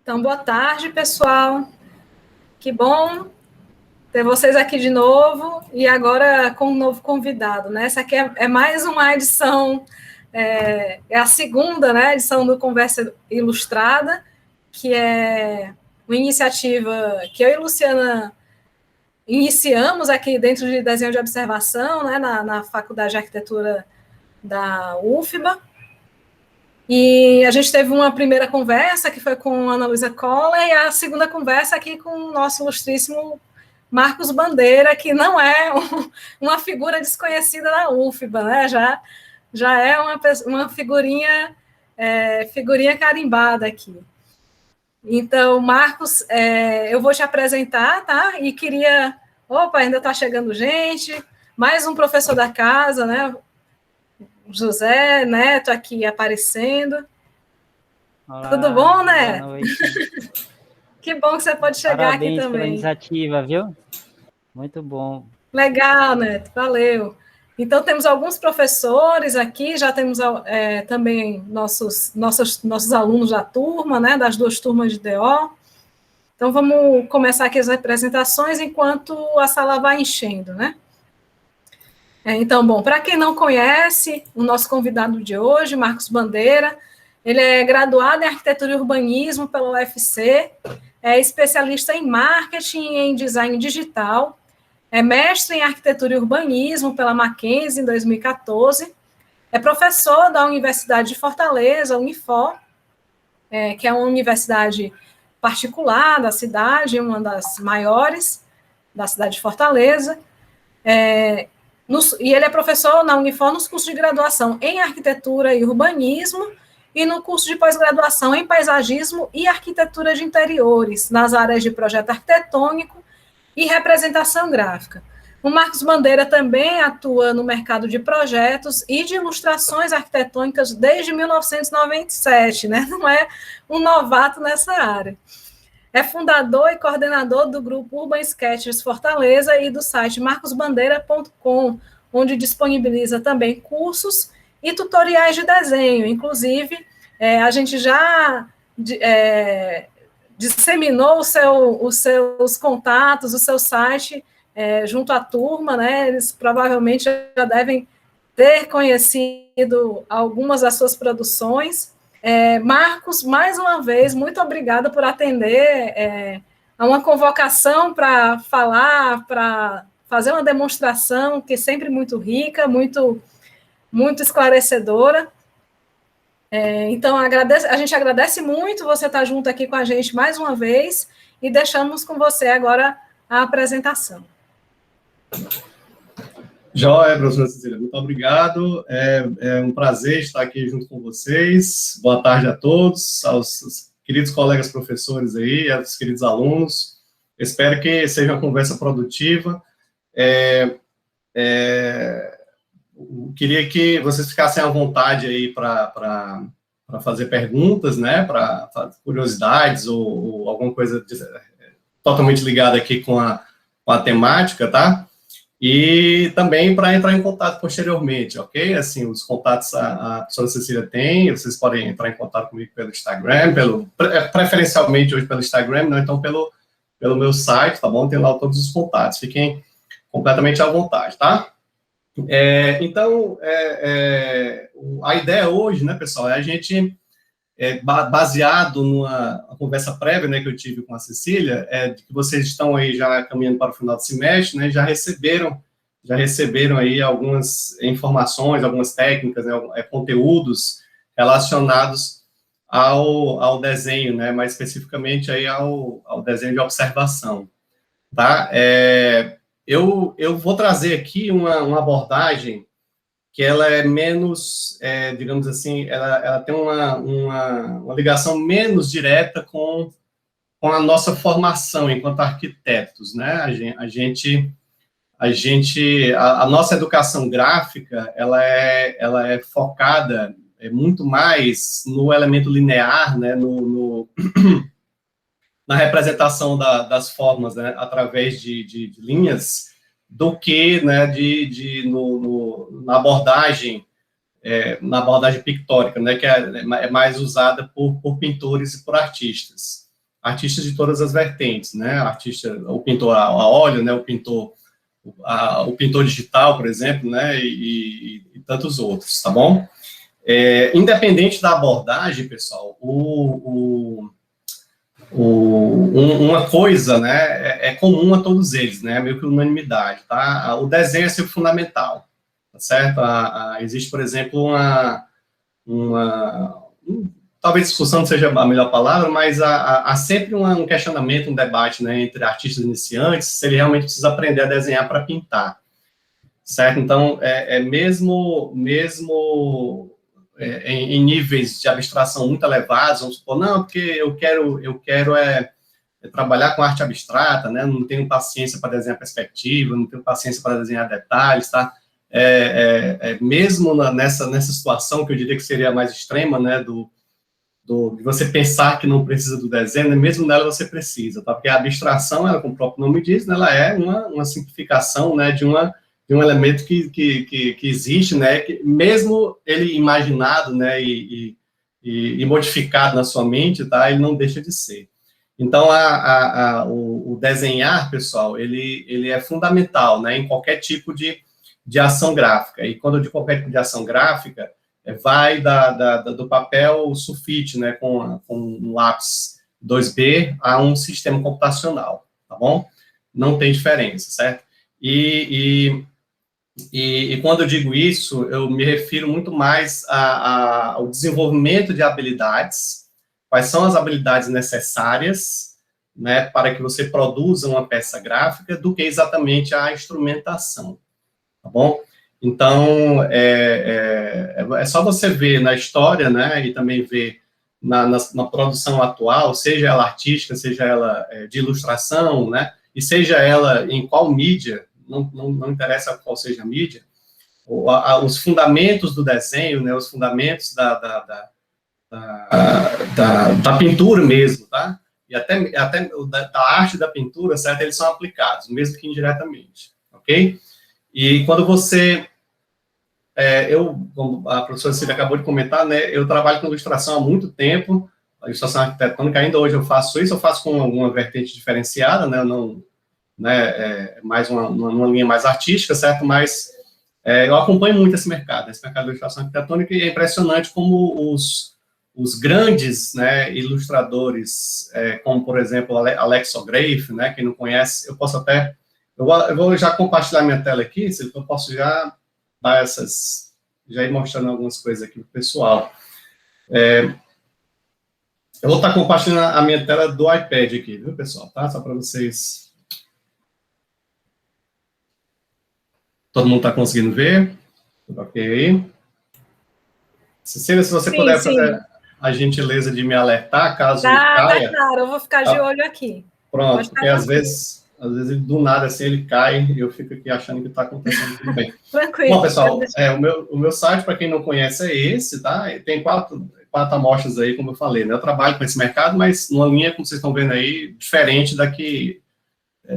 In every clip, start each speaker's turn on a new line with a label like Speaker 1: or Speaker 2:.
Speaker 1: Então, boa tarde, pessoal. Que bom ter vocês aqui de novo e agora com um novo convidado, né? Essa aqui é mais uma edição, é a segunda, né, edição do Conversa Ilustrada, que é uma iniciativa que eu e Luciana iniciamos aqui dentro de desenho de observação, né, na Faculdade de Arquitetura da UFBA. E a gente teve uma primeira conversa, que foi com a Ana Luísa Coller, e a segunda conversa aqui com o nosso ilustríssimo Marcos Bandeira, que não é uma figura desconhecida da UFBA, né? Já é uma figurinha, figurinha carimbada aqui. Então, Marcos, eu vou te apresentar, tá? E queria... Opa, ainda está chegando gente. Mais um professor da casa, né? José Neto aqui aparecendo.
Speaker 2: Olá,
Speaker 1: tudo bom, né?
Speaker 2: Boa noite.
Speaker 1: Que bom que você pode chegar
Speaker 2: Parabéns
Speaker 1: aqui também.
Speaker 2: pela iniciativa, viu? Muito bom.
Speaker 1: Legal, Neto, valeu. Então, temos alguns professores aqui, já temos também nossos alunos da turma, né, das duas turmas de DO. Então, vamos começar aqui as apresentações enquanto a sala vai enchendo, né? Então, bom, para quem não conhece, o nosso convidado de hoje, Marcos Bandeira, ele é graduado em Arquitetura e Urbanismo pela UFC, é especialista em Marketing e em Design Digital, é mestre em Arquitetura e Urbanismo pela Mackenzie em 2014, é professor da Universidade de Fortaleza, Unifor, que é uma universidade particular da cidade, uma das maiores da cidade de Fortaleza, e ele é professor na Unifor nos cursos de graduação em Arquitetura e Urbanismo e no curso de pós-graduação em Paisagismo e Arquitetura de Interiores, nas áreas de projeto arquitetônico e representação gráfica. O Marcos Bandeira também atua no mercado de projetos e de ilustrações arquitetônicas desde 1997, né? Não é um novato nessa área. É fundador e coordenador do grupo Urban Sketchers Fortaleza e do site marcosbandeira.com, onde disponibiliza também cursos e tutoriais de desenho. Inclusive, a gente já disseminou os seus contatos, o seu site junto à turma, né? Eles provavelmente já devem ter conhecido algumas das suas produções. Marcos, mais uma vez, muito obrigada por atender a uma convocação para falar, para fazer uma demonstração que é sempre muito rica, muito esclarecedora. Então, a gente agradece muito você estar junto aqui com a gente mais uma vez e deixamos com você agora a apresentação.
Speaker 3: Joia, professora Cecília, muito obrigado. É um prazer estar aqui junto com vocês. Boa tarde a todos, aos queridos colegas professores aí, aos queridos alunos. Espero que seja uma conversa produtiva. Queria que vocês ficassem à vontade aí para fazer perguntas, né, para curiosidades ou alguma coisa totalmente ligada aqui com a temática, tá? E também para entrar em contato posteriormente, ok? Assim, os contatos a professora Cecília tem, vocês podem entrar em contato comigo pelo Instagram, preferencialmente hoje pelo Instagram, não, então pelo meu site, tá bom? Tem lá todos os contatos, fiquem completamente à vontade, tá? Então, a ideia hoje, né, pessoal, é a gente, baseado numa conversa prévia, né, que eu tive com a Cecília, de que vocês estão aí já caminhando para o final do semestre, né, já receberam aí algumas informações, algumas técnicas, né, conteúdos relacionados ao desenho, né, mais especificamente aí ao desenho de observação, tá? Eu vou trazer aqui uma abordagem que ela é menos, digamos assim, ela tem uma ligação menos direta com a nossa formação enquanto arquitetos, né? A nossa educação gráfica, ela é focada muito mais no elemento linear, né? Na representação das formas, né? Através de linhas, do que, né, na abordagem pictórica, né, que é mais usada por pintores e por artistas. artistas de todas as vertentes, né? O pintor a óleo, né? O pintor digital, por exemplo, né? E tantos outros, tá bom? Independente da abordagem, pessoal, uma coisa, né, é comum a todos eles, né, meio que unanimidade, tá? O desenho é sempre fundamental, tá certo? Existe, por exemplo, talvez discussão não seja a melhor palavra, mas há sempre um questionamento, um debate, né, entre artistas iniciantes, se ele realmente precisa aprender a desenhar para pintar, certo? Então, mesmo em níveis de abstração muito elevados, vamos supor, não, porque eu quero trabalhar com arte abstrata, né, não tenho paciência para desenhar perspectiva, não tenho paciência para desenhar detalhes, tá? Mesmo nessa situação, que eu diria que seria a mais extrema, né, de você pensar que não precisa do desenho, né, mesmo nela você precisa, tá? Porque a abstração, ela, como o próprio nome diz, né, ela é uma simplificação, né, de um elemento que existe, né, que mesmo ele imaginado, né, e modificado na sua mente, tá, ele não deixa de ser. Então, o desenhar, pessoal, ele é fundamental, né, em qualquer tipo de ação gráfica. E quando eu digo qualquer tipo de ação gráfica, vai do papel sulfite, né, com um lápis 2B a um sistema computacional, tá bom? Não tem diferença, certo? E quando eu digo isso, eu me refiro muito mais ao desenvolvimento de habilidades, quais são as habilidades necessárias, né, para que você produza uma peça gráfica, do que exatamente a instrumentação, tá bom? Então, é só você ver na história, né, e também ver na produção atual, seja ela artística, seja ela de ilustração, né, e seja ela em qual mídia, não interessa qual seja a mídia, os fundamentos do desenho, né, os fundamentos da pintura mesmo, tá? E até da arte da pintura, certo? Eles são aplicados, mesmo que indiretamente, ok? E quando você... como a professora Cida acabou de comentar, né, eu trabalho com ilustração há muito tempo, a ilustração arquitetônica, ainda hoje eu faço isso, eu faço com alguma vertente diferenciada, né, mais uma linha mais artística, certo? Mas eu acompanho muito esse mercado de ilustração arquitetônica, e é impressionante como os grandes, né, ilustradores, como, por exemplo, Alex O'Grave, né, quem não conhece, eu posso até... Eu vou já compartilhar minha tela aqui, eu posso já dar já ir mostrando algumas coisas aqui para o pessoal. Eu vou estar compartilhando a minha tela do iPad aqui, viu, pessoal? Tá? Só para vocês... Todo mundo está conseguindo ver? Tudo ok? Cecília, se você puder fazer a gentileza de me alertar, caso caia...
Speaker 1: Tá claro, eu vou ficar de olho aqui.
Speaker 3: Pronto, porque às vezes do nada, assim, ele cai e eu fico aqui achando que está acontecendo tudo bem.
Speaker 1: Tranquilo.
Speaker 3: Bom, pessoal, o meu site, para quem não conhece, é esse, tá? Tem quatro amostras aí, como eu falei, né? Eu trabalho com esse mercado, mas numa linha, como vocês estão vendo aí, diferente da que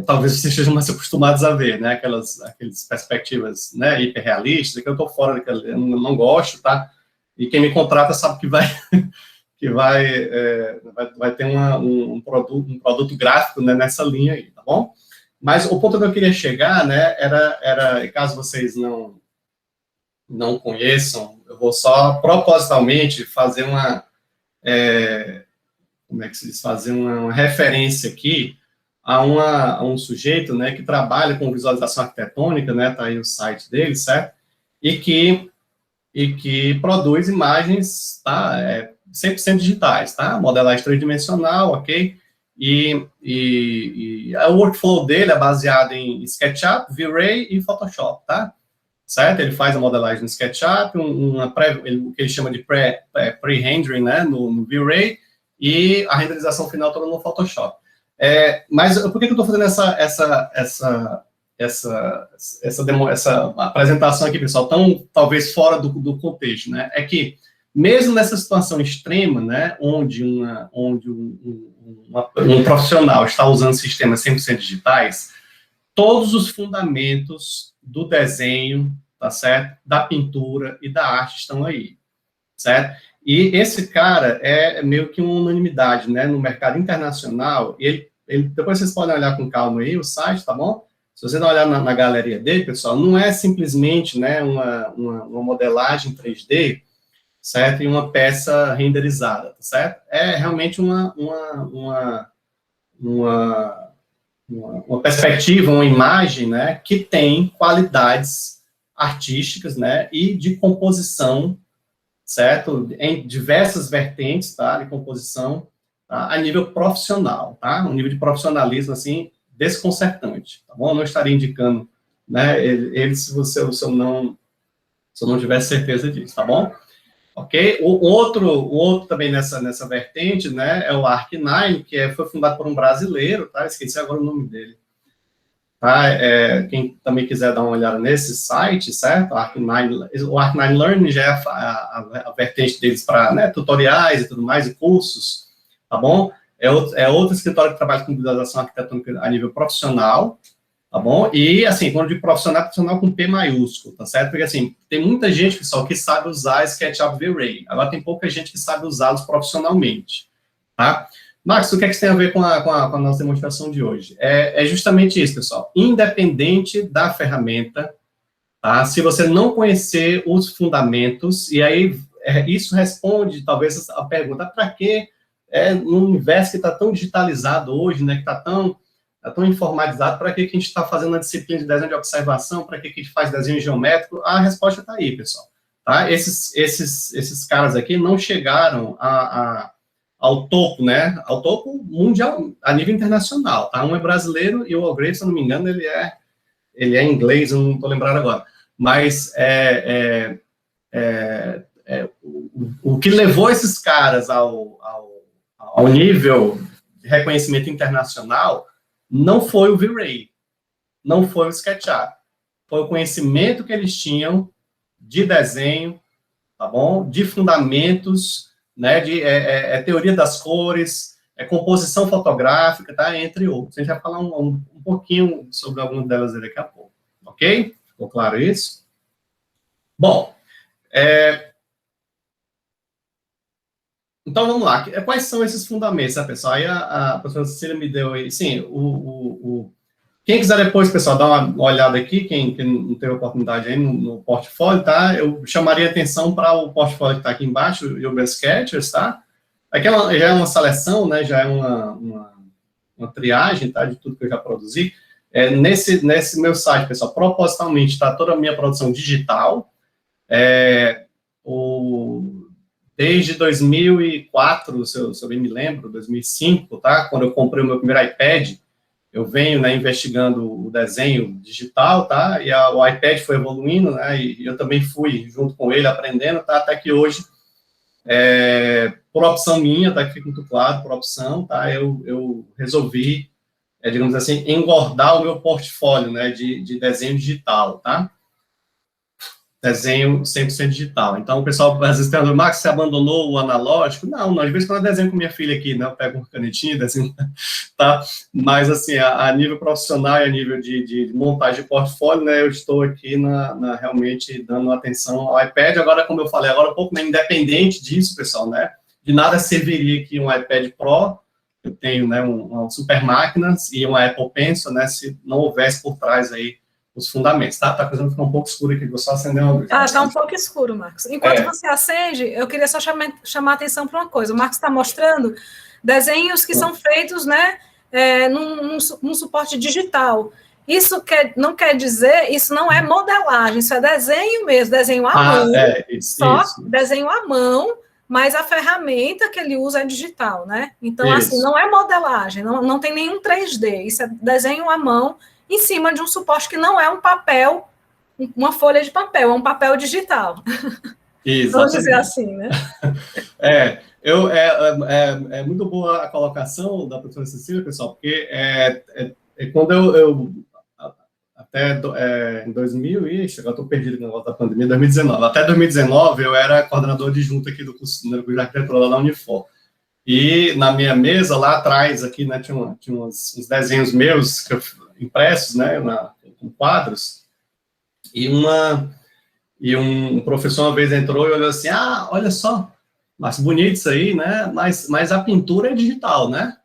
Speaker 3: talvez vocês estejam mais acostumados a ver, né? Aquelas perspectivas, né, hiperrealistas, que eu estou fora daquela, eu não gosto, tá? E quem me contrata sabe que vai ter um produto gráfico, né, nessa linha aí, tá bom? Mas o ponto que eu queria chegar, né, era caso vocês não conheçam, eu vou só propositalmente fazer como é que se diz? Fazer uma referência aqui a um sujeito, né, que trabalha com visualização arquitetônica, né, tá aí o site dele, certo? E que produz imagens, tá, 100% digitais, tá? Modelagem tridimensional, ok? E o workflow dele é baseado em SketchUp, V-Ray e Photoshop, tá? Certo? Ele faz a modelagem no SketchUp, o que ele chama de pre-rendering, né, no V-Ray, e a renderização final toda no Photoshop. Mas por que eu estou fazendo essa apresentação aqui, pessoal, tão talvez fora do contexto, né? É que mesmo nessa situação extrema, né, onde um profissional está usando sistemas 100% digitais, todos os fundamentos do desenho, tá certo? Da pintura e da arte estão aí, certo? E esse cara é meio que uma unanimidade, né, no mercado internacional. Ele depois vocês podem olhar com calma aí o site, tá bom? Se você dá uma olhada na galeria dele, pessoal, não é simplesmente, né, uma modelagem 3D, certo? E uma peça renderizada, tá certo? É realmente uma perspectiva, uma imagem, né, que tem qualidades artísticas, né, e de composição, certo? Em diversas vertentes, tá, de composição, tá? A nível profissional, tá? Um nível de profissionalismo, assim, desconcertante, tá bom? Eu não estaria indicando, né, ele se eu não tivesse certeza disso, tá bom? Ok? O outro também nessa vertente, né, é o Arc9, que foi fundado por um brasileiro, tá? Esqueci agora o nome dele. Tá? Quem também quiser dar uma olhada nesse site, certo? O Arc9 Learning já é a vertente deles para, né, tutoriais e tudo mais, e cursos, tá bom? É outro escritório que trabalha com visualização arquitetônica a nível profissional, tá bom? E, assim, quando eu digo profissional com P maiúsculo, tá certo? Porque, assim, tem muita gente, pessoal, que sabe usar SketchUp V-Ray. Agora, tem pouca gente que sabe usá-los profissionalmente, tá? Max, o que é que isso tem a ver com a nossa demonstração de hoje? É justamente isso, pessoal. Independente da ferramenta, tá? Se você não conhecer os fundamentos, e aí isso responde, talvez, a pergunta, para que, no universo que está tão digitalizado hoje, né, que está tão informatizado, para que a gente está fazendo a disciplina de desenho de observação, para que a gente faz desenho geométrico? A resposta está aí, pessoal. Tá? Esses caras aqui não chegaram ao topo, né? Ao topo mundial, a nível internacional, tá? Um é brasileiro e o Algrave, se eu não me engano, ele é inglês, eu não estou lembrado agora. Mas o que levou esses caras ao nível de reconhecimento internacional não foi o V-Ray, não foi o SketchUp, foi o conhecimento que eles tinham de desenho, tá bom? De fundamentos, né, de teoria das cores, composição fotográfica, tá, entre outros. A gente vai falar um pouquinho sobre algumas delas daqui a pouco, ok? Ficou claro isso? Bom, então vamos lá. Quais são esses fundamentos, né, pessoal? Aí a professora Cecília me deu aí, sim, quem quiser depois, pessoal, dar uma olhada aqui, quem não teve oportunidade aí no portfólio, tá? Eu chamaria atenção para o portfólio que está aqui embaixo, o Yoga Sketchers, tá? Aqui já é uma seleção, né? Já é uma triagem, tá? De tudo que eu já produzi. Nesse meu site, pessoal, propositalmente está toda a minha produção digital. Desde 2004, se eu bem me lembro, 2005, tá? Quando eu comprei o meu primeiro iPad, eu venho, né, investigando o desenho digital, tá? E o iPad foi evoluindo, né? E eu também fui junto com ele aprendendo, tá? Até que hoje, por opção minha, tá? Que fica muito claro, por opção, tá? Eu resolvi, digamos assim, engordar o meu portfólio, né? De desenho digital, tá? Desenho 100% digital. Então, o pessoal, às vezes, pergunta, Max, você abandonou o analógico? Não, de vez em quando eu desenho com minha filha aqui, né? Eu pego uma canetinha, desenho, tá? Mas, assim, a nível profissional e a nível de montagem de portfólio, né? Eu estou aqui realmente dando atenção ao iPad. Agora, como eu falei agora um pouco, né, independente disso, pessoal, né? De nada serviria aqui um iPad Pro, eu tenho, né, uma super máquina e uma Apple Pencil, né? Se não houvesse por trás aí os fundamentos, tá? Tá começando a ficar um pouco escuro aqui, vou só acender uma luz.
Speaker 1: Tá um pouco escuro, Marcos. Enquanto você acende, eu queria só chamar a atenção para uma coisa. O Marcos está mostrando desenhos que são feitos, né, num suporte digital. Isso não quer dizer, isso não é modelagem, isso é desenho mesmo, desenho à mão. Isso. Desenho à mão, mas a ferramenta que ele usa é digital, né? Então, assim, não é modelagem, não tem nenhum 3D, isso é desenho à mão, em cima de um suporte que não é um papel, uma folha de papel, é um papel digital. Vamos dizer assim, né?
Speaker 3: É muito boa a colocação da professora Cecília, pessoal, porque quando eu até em 2000, agora estou perdido no negócio da pandemia, 2019. Até 2019, eu era coordenador adjunto aqui do curso de arquitetura lá na Unifor. E na minha mesa, lá atrás, aqui, né, tinha uns desenhos meus, impressos, né, com quadros, e E um professor uma vez entrou e olhou assim, olha só, mas bonito isso aí, né? Mas a pintura é digital, né?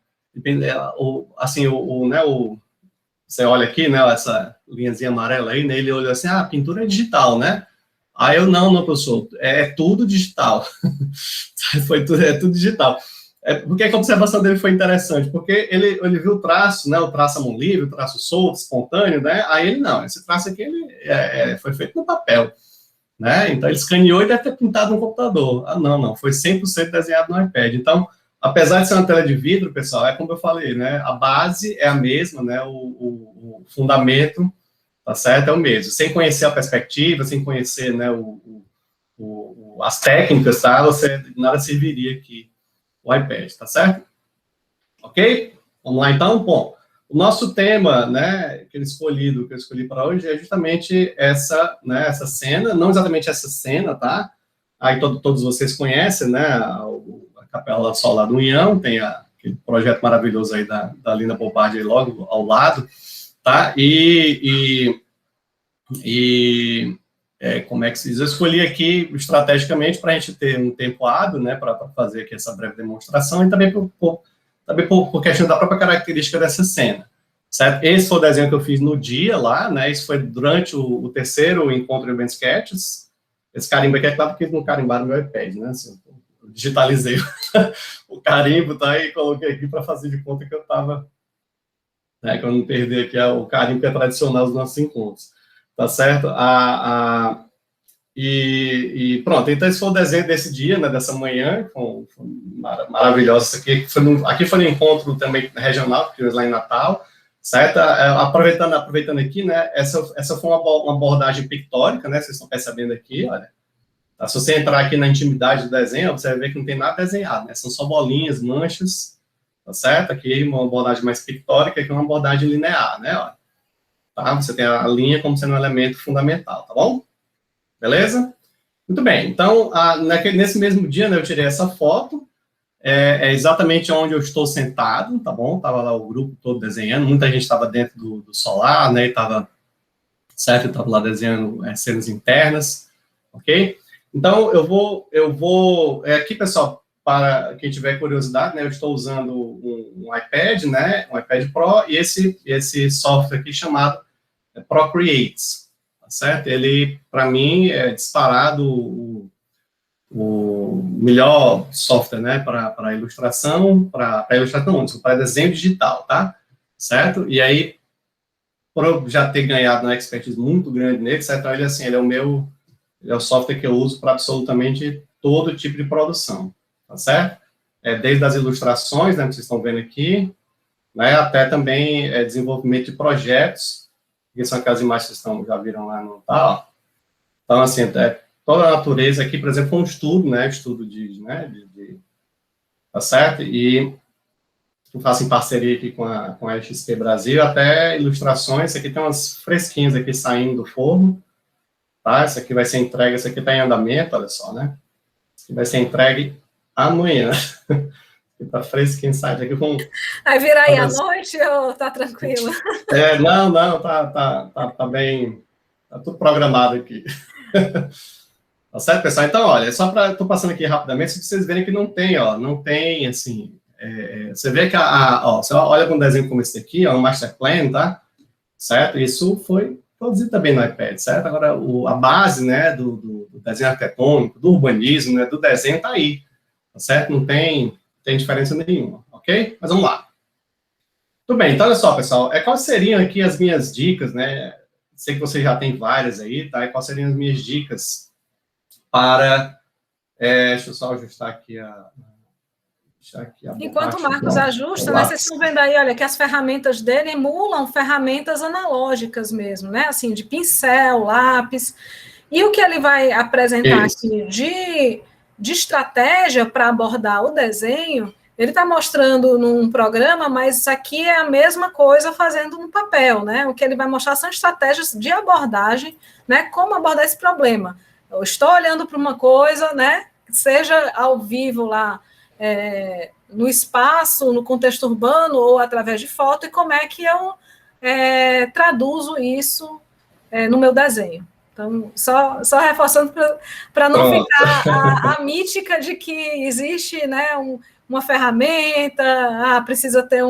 Speaker 3: Você olha aqui, né? Essa linhazinha amarela aí, né? Ele olhou assim, a pintura é digital, né? Aí eu, não, professor, é tudo digital. É tudo digital. Por que a observação dele foi interessante? Porque ele viu o traço, né? O traço à mão livre, o traço solto, espontâneo, né? Aí ele, não, esse traço aqui foi feito no papel. Né? Então, ele escaneou e deve ter pintado no computador. Não, foi 100% desenhado no iPad. Então, apesar de ser uma tela de vidro, pessoal, é como eu falei, né? A base é a mesma, né? O fundamento, tá certo? É o mesmo. Sem conhecer a perspectiva, sem conhecer, né, as técnicas, tá? Nada serviria aqui o iPad, tá certo? Ok? Vamos lá, então? Bom, o nosso tema, né, que eu escolhi para hoje é justamente essa, né, essa cena, não exatamente essa cena, tá? Aí todos vocês conhecem, né, a Capela Solar do União, tem aquele projeto maravilhoso aí da Lina Bobardi aí logo ao lado, tá? Como é que se diz? Eu escolhi aqui estrategicamente para a gente ter um tempo hábil, né, para fazer aqui essa breve demonstração e também por questão da própria característica dessa cena, certo? Esse foi o desenho que eu fiz no dia lá, né? Isso foi durante o terceiro encontro de Urban Sketches. Esse carimbo aqui é claro que não carimbaram no meu iPad, né? Assim, eu digitalizei o carimbo, tá? E coloquei aqui para fazer de conta que eu estava, né? Que eu não perdi aqui o carimbo que é tradicional dos nossos encontros, tá certo? Pronto, então esse foi o desenho desse dia, né, dessa manhã, foi maravilhoso isso aqui. Aqui foi um encontro também regional, que foi lá em Natal, certo? Aproveitando aqui, né, essa foi uma abordagem pictórica, né, vocês estão percebendo aqui, olha. Tá, se você entrar aqui na intimidade do desenho, você vai ver que não tem nada desenhado, né, são só bolinhas, manchas, tá certo? Aqui uma abordagem mais pictórica, aqui uma abordagem linear, né, ó. Tá? Você tem a linha como sendo um elemento fundamental, tá bom? Beleza? Muito bem. Então, nesse mesmo dia, né, eu tirei essa foto. É exatamente onde eu estou sentado, tá bom? Tava lá o grupo todo desenhando. Muita gente estava dentro do solar, né? E estava lá desenhando cenas internas, ok? Então, eu vou aqui, pessoal, para quem tiver curiosidade, né? Eu estou usando um iPad, né? Um iPad Pro e esse software aqui chamado Procreate. Certo? Ele, para mim, é disparado o melhor software, né, para ilustração, para desenho digital, tá? Certo? E aí, por eu já ter ganhado uma expertise muito grande nele, certo? Ele, assim, ele é o software que eu uso para absolutamente todo tipo de produção, tá certo? Desde as ilustrações, né, que vocês estão vendo aqui, né, até também desenvolvimento de projetos, que são aquelas imagens que vocês já viram lá no tal. Então, assim, toda a natureza aqui, por exemplo, foi um estudo, né, tá certo? E eu faço em parceria aqui com a XP Brasil, até ilustrações, aqui tem umas fresquinhas aqui saindo do forno, tá? Isso aqui vai ser entregue, isso aqui está em andamento, olha só, né? Isso aqui vai ser entregue amanhã. Tá fresquinho, sai daqui com...
Speaker 1: Vai virar aí à noite ou tá tranquilo?
Speaker 3: Não, tá bem, tá tudo programado aqui. Tá certo, pessoal? Então, olha, tô passando aqui rapidamente, se vocês verem que não tem, assim, você vê que você olha para um desenho como esse aqui, um master plan, tá? Certo? Isso foi produzido também no iPad, certo? Agora, a base, né, do desenho arquitetônico, do urbanismo, né, do desenho tá aí, tá certo? Não tem diferença nenhuma, ok? Mas vamos lá. Tudo bem, então olha só, pessoal, quais seriam aqui as minhas dicas, né? Sei que você já tem várias aí, tá? E quais seriam as minhas dicas para... deixa eu só ajustar aqui a
Speaker 1: Enquanto o Marcos ajusta, né, vocês estão vendo aí, olha, que as ferramentas dele emulam ferramentas analógicas mesmo, né? Assim, de pincel, lápis. E o que ele vai apresentar aqui de estratégia para abordar o desenho, ele está mostrando num programa, mas isso aqui é a mesma coisa fazendo no papel, né? O que ele vai mostrar são estratégias de abordagem, né? Como abordar esse problema. Eu estou olhando para uma coisa, né? Seja ao vivo lá, no espaço, no contexto urbano, ou através de foto, e como é que eu traduzo isso no meu desenho. Então, só reforçando para não ficar a mítica de que existe, né, uma ferramenta, precisa ter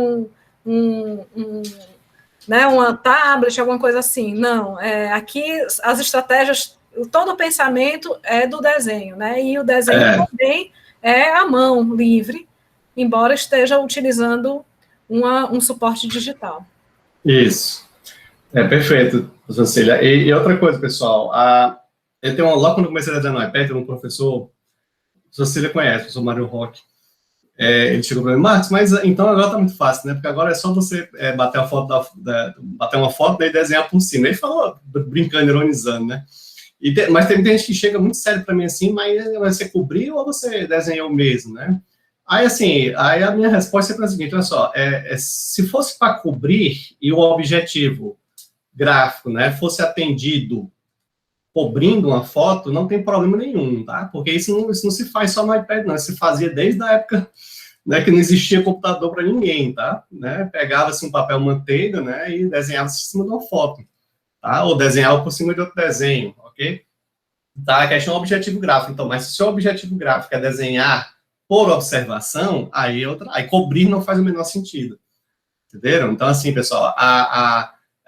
Speaker 1: né, uma tablet, alguma coisa assim. Não, aqui as estratégias, todo o pensamento é do desenho, né, e o desenho também é a mão livre, embora esteja utilizando um suporte digital.
Speaker 3: Isso. Perfeito, Cecília. E outra coisa, pessoal, logo quando eu comecei a desenhar no iPad, tem um professor, Cecília conhece, o professor Mário Roque, ele chegou para mim, Marcos, mas então agora está muito fácil, né? Porque agora é só você bater uma foto e desenhar por cima. Ele falou, brincando, ironizando, né? Mas tem gente que chega muito sério para mim assim, mas você cobriu ou você desenhou mesmo, né? Aí a minha resposta é a seguinte, olha só, se fosse para cobrir e o objetivo gráfico, né, fosse atendido cobrindo uma foto, não tem problema nenhum, tá? Porque isso não se faz só no iPad, não. Isso se fazia desde a época, né, que não existia computador para ninguém, tá? Né? Pegava-se um papel manteiga, né, e desenhava-se em cima de uma foto, tá? Ou desenhava por cima de outro desenho, ok? Tá? A questão é o objetivo gráfico. Então, mas se o seu objetivo gráfico é desenhar por observação, aí cobrir não faz o menor sentido. Entenderam? Então, assim, pessoal,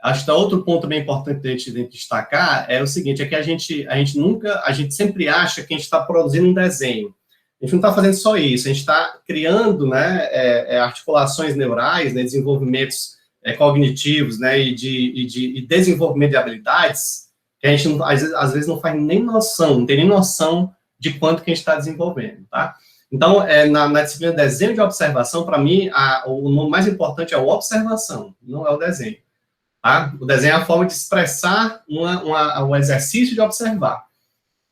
Speaker 3: acho que outro ponto bem importante de a gente destacar é o seguinte, é que a gente sempre acha que a gente está produzindo um desenho. A gente não está fazendo só isso, a gente está criando, né, articulações neurais, né, desenvolvimentos cognitivos, né, e desenvolvimento de habilidades que a gente, às vezes, não faz nem noção, não tem nem noção de quanto que a gente está desenvolvendo, tá? Então, na disciplina de desenho de observação, para mim, o nome mais importante é a observação, não é o desenho. Tá? O desenho é a forma de expressar o exercício de observar.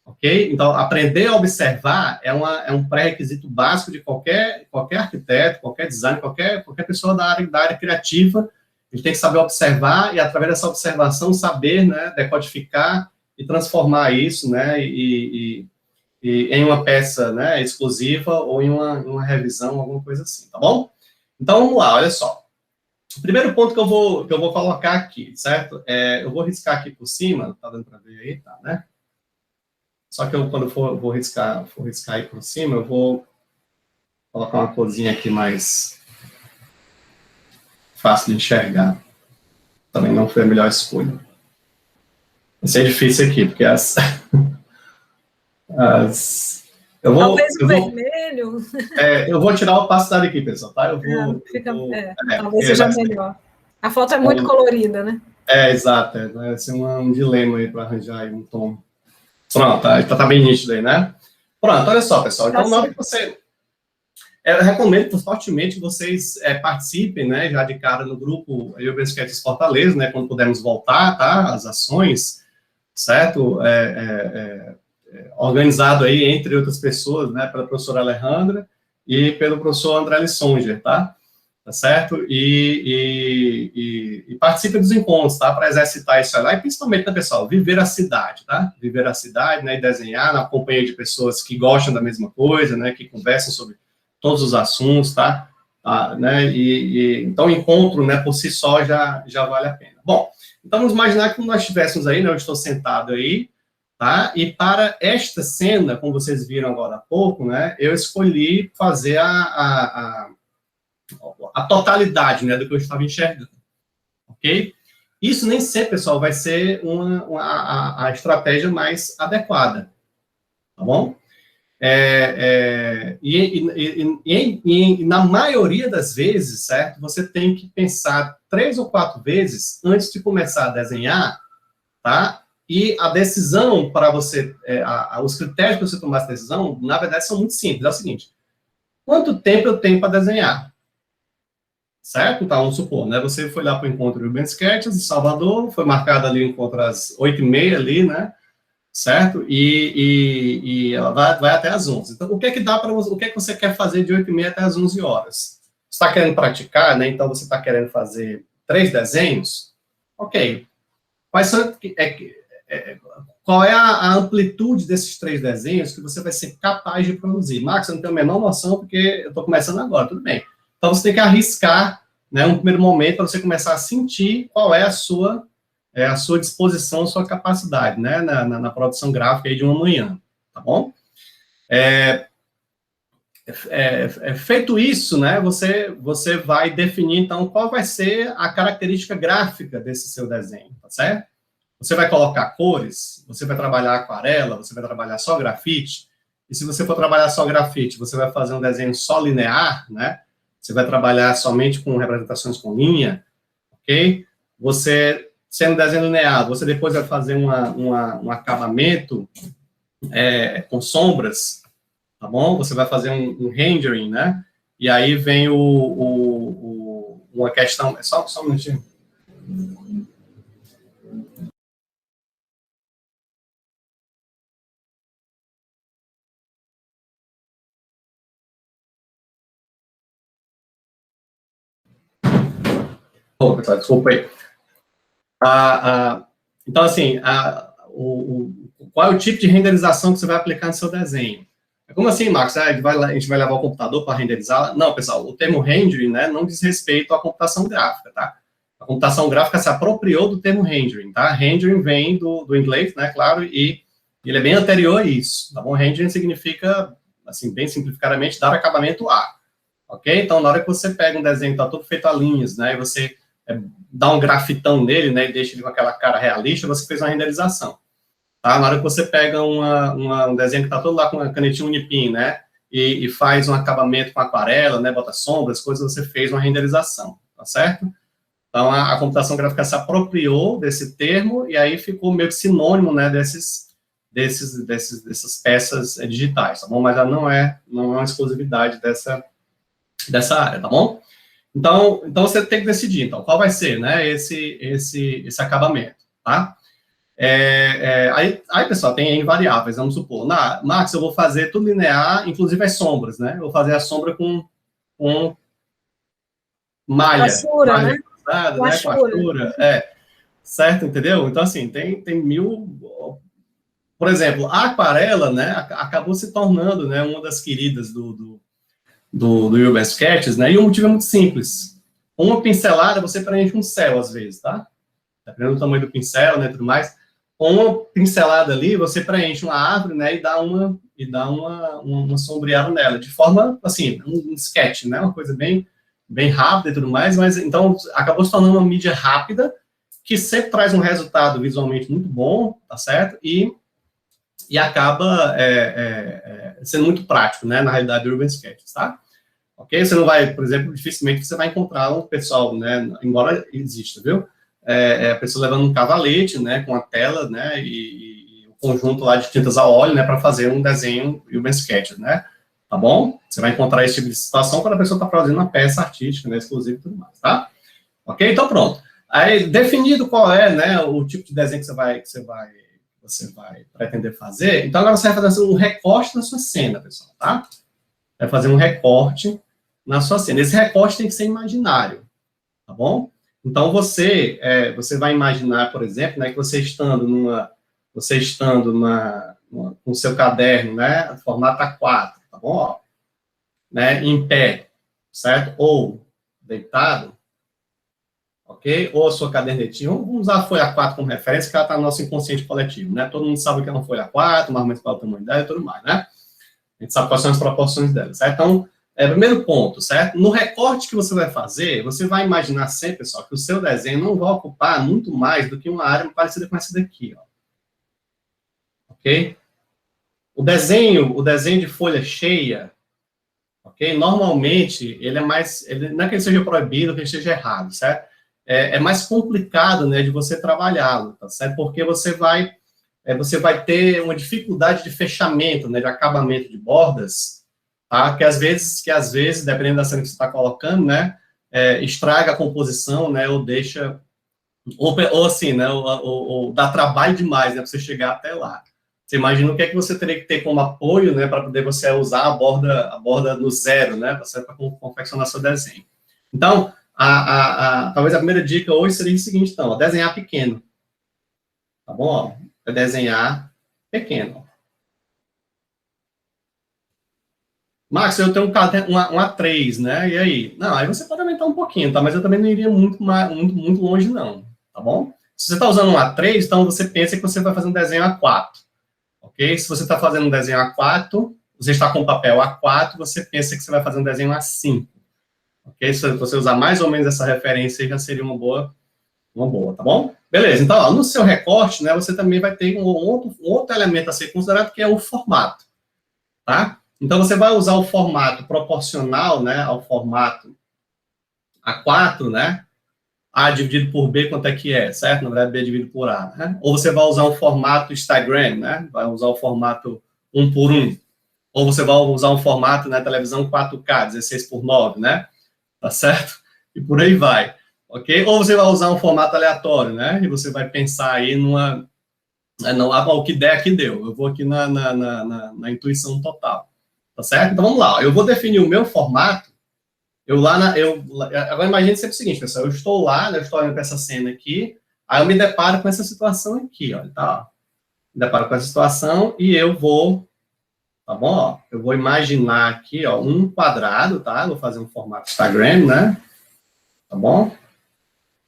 Speaker 3: Ok? Então, aprender a observar é um pré-requisito básico de qualquer arquiteto, qualquer designer, qualquer pessoa da área criativa. Ele tem que saber observar e, através dessa observação, saber, né, decodificar e transformar isso, né, em uma peça, né, exclusiva ou em uma revisão, alguma coisa assim, tá bom? Então, vamos lá, olha só. O primeiro ponto que eu vou colocar aqui, certo? Eu vou riscar aqui por cima, tá dando para ver aí, tá, né? Só que quando vou riscar aí por cima, eu vou colocar uma corzinha aqui mais fácil de enxergar. Também não foi a melhor escolha. Vai ser difícil aqui, porque
Speaker 1: talvez o vermelho.
Speaker 3: Eu vou tirar a opacidade aqui, pessoal, tá?
Speaker 1: Talvez seja melhor. A foto é muito colorida, né?
Speaker 3: Exato. Vai ser um dilema aí para arranjar aí um tom. Pronto, tá bem nítido aí, né? Pronto, olha só, pessoal. Então, na hora que você... Eu recomendo fortemente que vocês participem, né, já de cara no grupo Urban Sketches Fortaleza, né, quando pudermos voltar, tá? As ações, certo? Organizado aí, entre outras pessoas, né, pela professora Alejandra e pelo professor André Lissonger, tá? Tá certo? E participe dos encontros, tá? Para exercitar isso lá, e principalmente, né, pessoal, viver a cidade, tá? Viver a cidade, né, e desenhar na companhia de pessoas que gostam da mesma coisa, né, que conversam sobre todos os assuntos, tá? Né, então, o encontro, né, por si só, já vale a pena. Bom, então, vamos imaginar que nós estivéssemos aí, né, eu estou sentado aí, tá? E para esta cena, como vocês viram agora há pouco, né, eu escolhi fazer a totalidade, né, do que eu estava enxergando, ok? Isso nem sempre, pessoal, vai ser a estratégia mais adequada, tá bom? E na maioria das vezes, certo, você tem que pensar 3 ou 4 vezes antes de começar a desenhar, tá? E a decisão para você, os critérios para você tomar essa decisão, na verdade, são muito simples. É o seguinte, quanto tempo eu tenho para desenhar? Certo? Então, vamos supor, né? Você foi lá para o encontro Urban Sketches, em Salvador, foi marcado ali o encontro às 8h30 ali, né? Certo? E ela vai até às 11. Então, o que é que dá para você, o que é que você quer fazer de 8h30 até às 11 horas? Você está querendo praticar, né? Então, você está querendo fazer 3 desenhos? Ok. Qual é a amplitude desses 3 desenhos que você vai ser capaz de produzir? Marcos, eu não tenho a menor noção, porque eu estou começando agora, tudo bem. Então, você tem que arriscar, né, um primeiro momento para você começar a sentir qual é a sua à sua disposição, a sua capacidade, né, na produção gráfica aí de uma manhã, tá bom? Feito isso, né, você vai definir, então, qual vai ser a característica gráfica desse seu desenho, tá certo? Você vai colocar cores, você vai trabalhar aquarela, você vai trabalhar só grafite, e se você for trabalhar só grafite, você vai fazer um desenho só linear, né? Você vai trabalhar somente com representações com linha, ok? Você, sendo desenho linear, você depois vai fazer um acabamento com sombras, tá bom? Você vai fazer um rendering, né? E aí vem uma questão... Só um minutinho. Oh, pessoal, desculpa aí. Então, assim, qual é o tipo de renderização que você vai aplicar no seu desenho? Como assim, Marcos? A gente vai levar o computador para renderizar? Não, pessoal, o termo rendering, né, não diz respeito à computação gráfica, tá? A computação gráfica se apropriou do termo rendering, tá? Rendering vem do inglês, né, claro, e ele é bem anterior a isso, tá bom? Rendering significa, assim, bem simplificadamente, dar acabamento a, ok? Então, na hora que você pega um desenho que está todo feito a linhas, né, e você dá um grafitão nele, né, e deixa ele com aquela cara realista, você fez uma renderização. Tá? Na hora que você pega um desenho que está todo lá com a canetinha Unipin, né, e faz um acabamento com aquarela, né, bota sombras, coisas, você fez uma renderização, tá certo? Então, a computação gráfica se apropriou desse termo, e aí ficou meio que sinônimo, né, dessas peças digitais, tá bom? Mas ela não é uma exclusividade dessa área, tá bom? Então você tem que decidir, então, qual vai ser, né, esse acabamento, tá? Aí, pessoal, tem variáveis, vamos supor. Max, eu vou fazer tudo linear, inclusive as sombras, né? Eu vou fazer a sombra com malha.
Speaker 1: Assura,
Speaker 3: malha
Speaker 1: né?
Speaker 3: Cruzada, com assura. Certo, entendeu? Então, assim, tem mil... Por exemplo, a aquarela, né, acabou se tornando, né, uma das queridas do Urban Sketches, né? E o motivo é muito simples. Uma pincelada, você preenche um céu, às vezes, tá? Dependendo do tamanho do pincel, né, tudo mais. Com uma pincelada ali, você preenche uma árvore, né, e dá uma sombreada nela, de forma, assim, um sketch, né, uma coisa bem rápida e tudo mais, mas, então, acabou se tornando uma mídia rápida, que sempre traz um resultado visualmente muito bom, tá certo? E acaba sendo muito prático, né, na realidade do Urban Sketches, tá? Ok? Você não vai, por exemplo, dificilmente você vai encontrar um pessoal, né, embora exista, viu? A pessoa levando um cavalete, né, com a tela, né, e o conjunto lá de tintas a óleo, né, para fazer um desenho Urban Sketches, né? Tá bom? Você vai encontrar esse tipo de situação quando a pessoa está produzindo uma peça artística, né, exclusiva e tudo mais, tá? Ok? Então, pronto. Aí, definido qual é, né, o tipo de desenho que você vai pretender fazer, então agora você vai fazer um recorte na sua cena, pessoal, tá? Vai fazer um recorte na sua cena. Esse recorte tem que ser imaginário, tá bom? Então, você vai imaginar, por exemplo, né, que você estando com o seu caderno, né, formato A4, tá bom? Ó, né, em pé, certo? Ou deitado, ok? Ou a sua cadernetinha. Vamos usar a folha A4 como referência, que ela está no nosso inconsciente coletivo, né? Todo mundo sabe o que é uma folha A4, mais ou menos qual é o tamanho dela e tudo mais, né? A gente sabe quais são as proporções dela, certo? Então, primeiro ponto, certo? No recorte que você vai fazer, você vai imaginar sempre, pessoal, que o seu desenho não vai ocupar muito mais do que uma área parecida com essa daqui, ó. Ok? O desenho de folha cheia, ok? Normalmente, ele não é que ele seja proibido, que ele seja errado, certo? É mais complicado, né, de você trabalhá-lo, tá certo? Porque você vai ter uma dificuldade de fechamento, né, de acabamento de bordas, tá? Que às vezes, dependendo da cena que você está colocando, né, estraga a composição, né, ou deixa, ou assim, né, ou dá trabalho demais, né, para você chegar até lá. Você imagina o que é que você teria que ter como apoio, né, para poder você usar a borda no zero, né, para confeccionar seu desenho. Então, talvez a primeira dica hoje seria o seguinte, então, ó, desenhar pequeno, tá bom? Ó, é desenhar pequeno. Max, eu tenho um A3, né? E aí? Não, aí você pode aumentar um pouquinho, tá? Mas eu também não iria muito longe, não, tá bom? Se você está usando um A3, então você pensa que você vai fazer um desenho A4, ok? Se você está fazendo um desenho A4, você está com o papel A4, você pensa que você vai fazer um desenho A5, ok? Se você usar mais ou menos essa referência, já seria uma boa, tá bom? Beleza, então, ó, no seu recorte, né, você também vai ter um outro elemento a ser considerado, que é o formato, tá? Então, você vai usar o formato proporcional, né, ao formato A4, né? A dividido por B, quanto é que é, certo? Na verdade, B dividido por A, né? Ou você vai usar um formato Instagram, né? Vai usar o formato 1 por 1. Ou você vai usar um formato, né, televisão 4K, 16 por 9, né? Tá certo? E por aí vai, ok? Ou você vai usar um formato aleatório, né? E você vai pensar aí numa... o que der, aqui deu. Eu vou aqui na intuição total, tá certo? Então, vamos lá. Eu vou definir o meu formato. Agora, imagine sempre o seguinte, pessoal. Eu estou lá, né, eu estou olhando para essa cena aqui, aí eu me deparo com essa situação aqui, olha, tá? Me deparo com essa situação e eu vou, tá bom? Ó, eu vou imaginar aqui, ó, um quadrado, tá? Eu vou fazer um formato Instagram, né? Tá bom?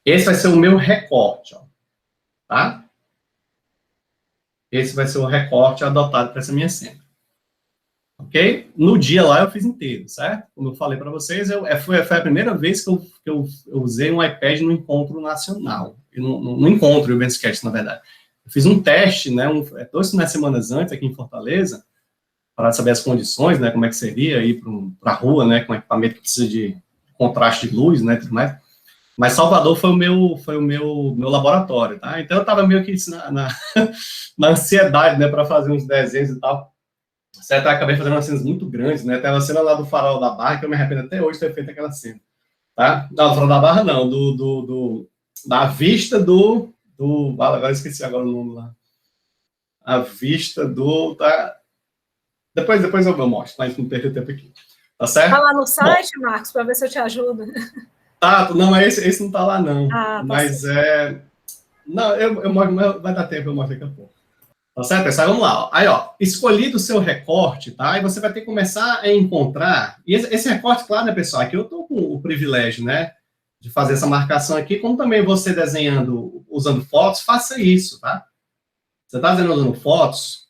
Speaker 3: Esse vai ser o meu recorte, ó, tá? Esse vai ser o recorte adotado para essa minha cena. Ok? No dia lá eu fiz inteiro, certo? Como eu falei para vocês, foi a primeira vez que eu usei um iPad no encontro nacional. No encontro, o Eventsketch, na verdade. Eu fiz um teste, né, 2 semanas antes, aqui em Fortaleza, para saber as condições, né, como é que seria ir para a rua, né, com equipamento que precisa de contraste de luz, né, tudo mais. Mas Salvador foi o meu laboratório, tá? Então eu estava meio que na ansiedade, né, para fazer uns desenhos e tal. Certo? Eu acabei fazendo umas cenas muito grandes, né? Tem uma cena lá do Farol da Barra, que eu me arrependo até hoje de ter feito aquela cena, tá? Não, do Farol da Barra não, da vista agora eu esqueci agora o nome lá. A vista tá? Depois eu mostro, mas não perder tempo aqui. Tá certo?
Speaker 1: Tá lá no site, bom, Marcos, para ver se eu te ajudo.
Speaker 3: Tá, não, mas esse não tá lá, não.
Speaker 1: Tá
Speaker 3: mas certo. Não, eu mostro, vai dar tempo, eu mostro daqui a pouco. Tá certo, pessoal? Vamos lá. Ó. Aí, ó, escolhido o seu recorte, tá? Aí você vai ter que começar a encontrar... E esse recorte, claro, né, pessoal? Aqui eu tô com o privilégio, né, de fazer essa marcação aqui. Como também você desenhando, usando fotos, faça isso, tá? Você tá desenhando usando fotos,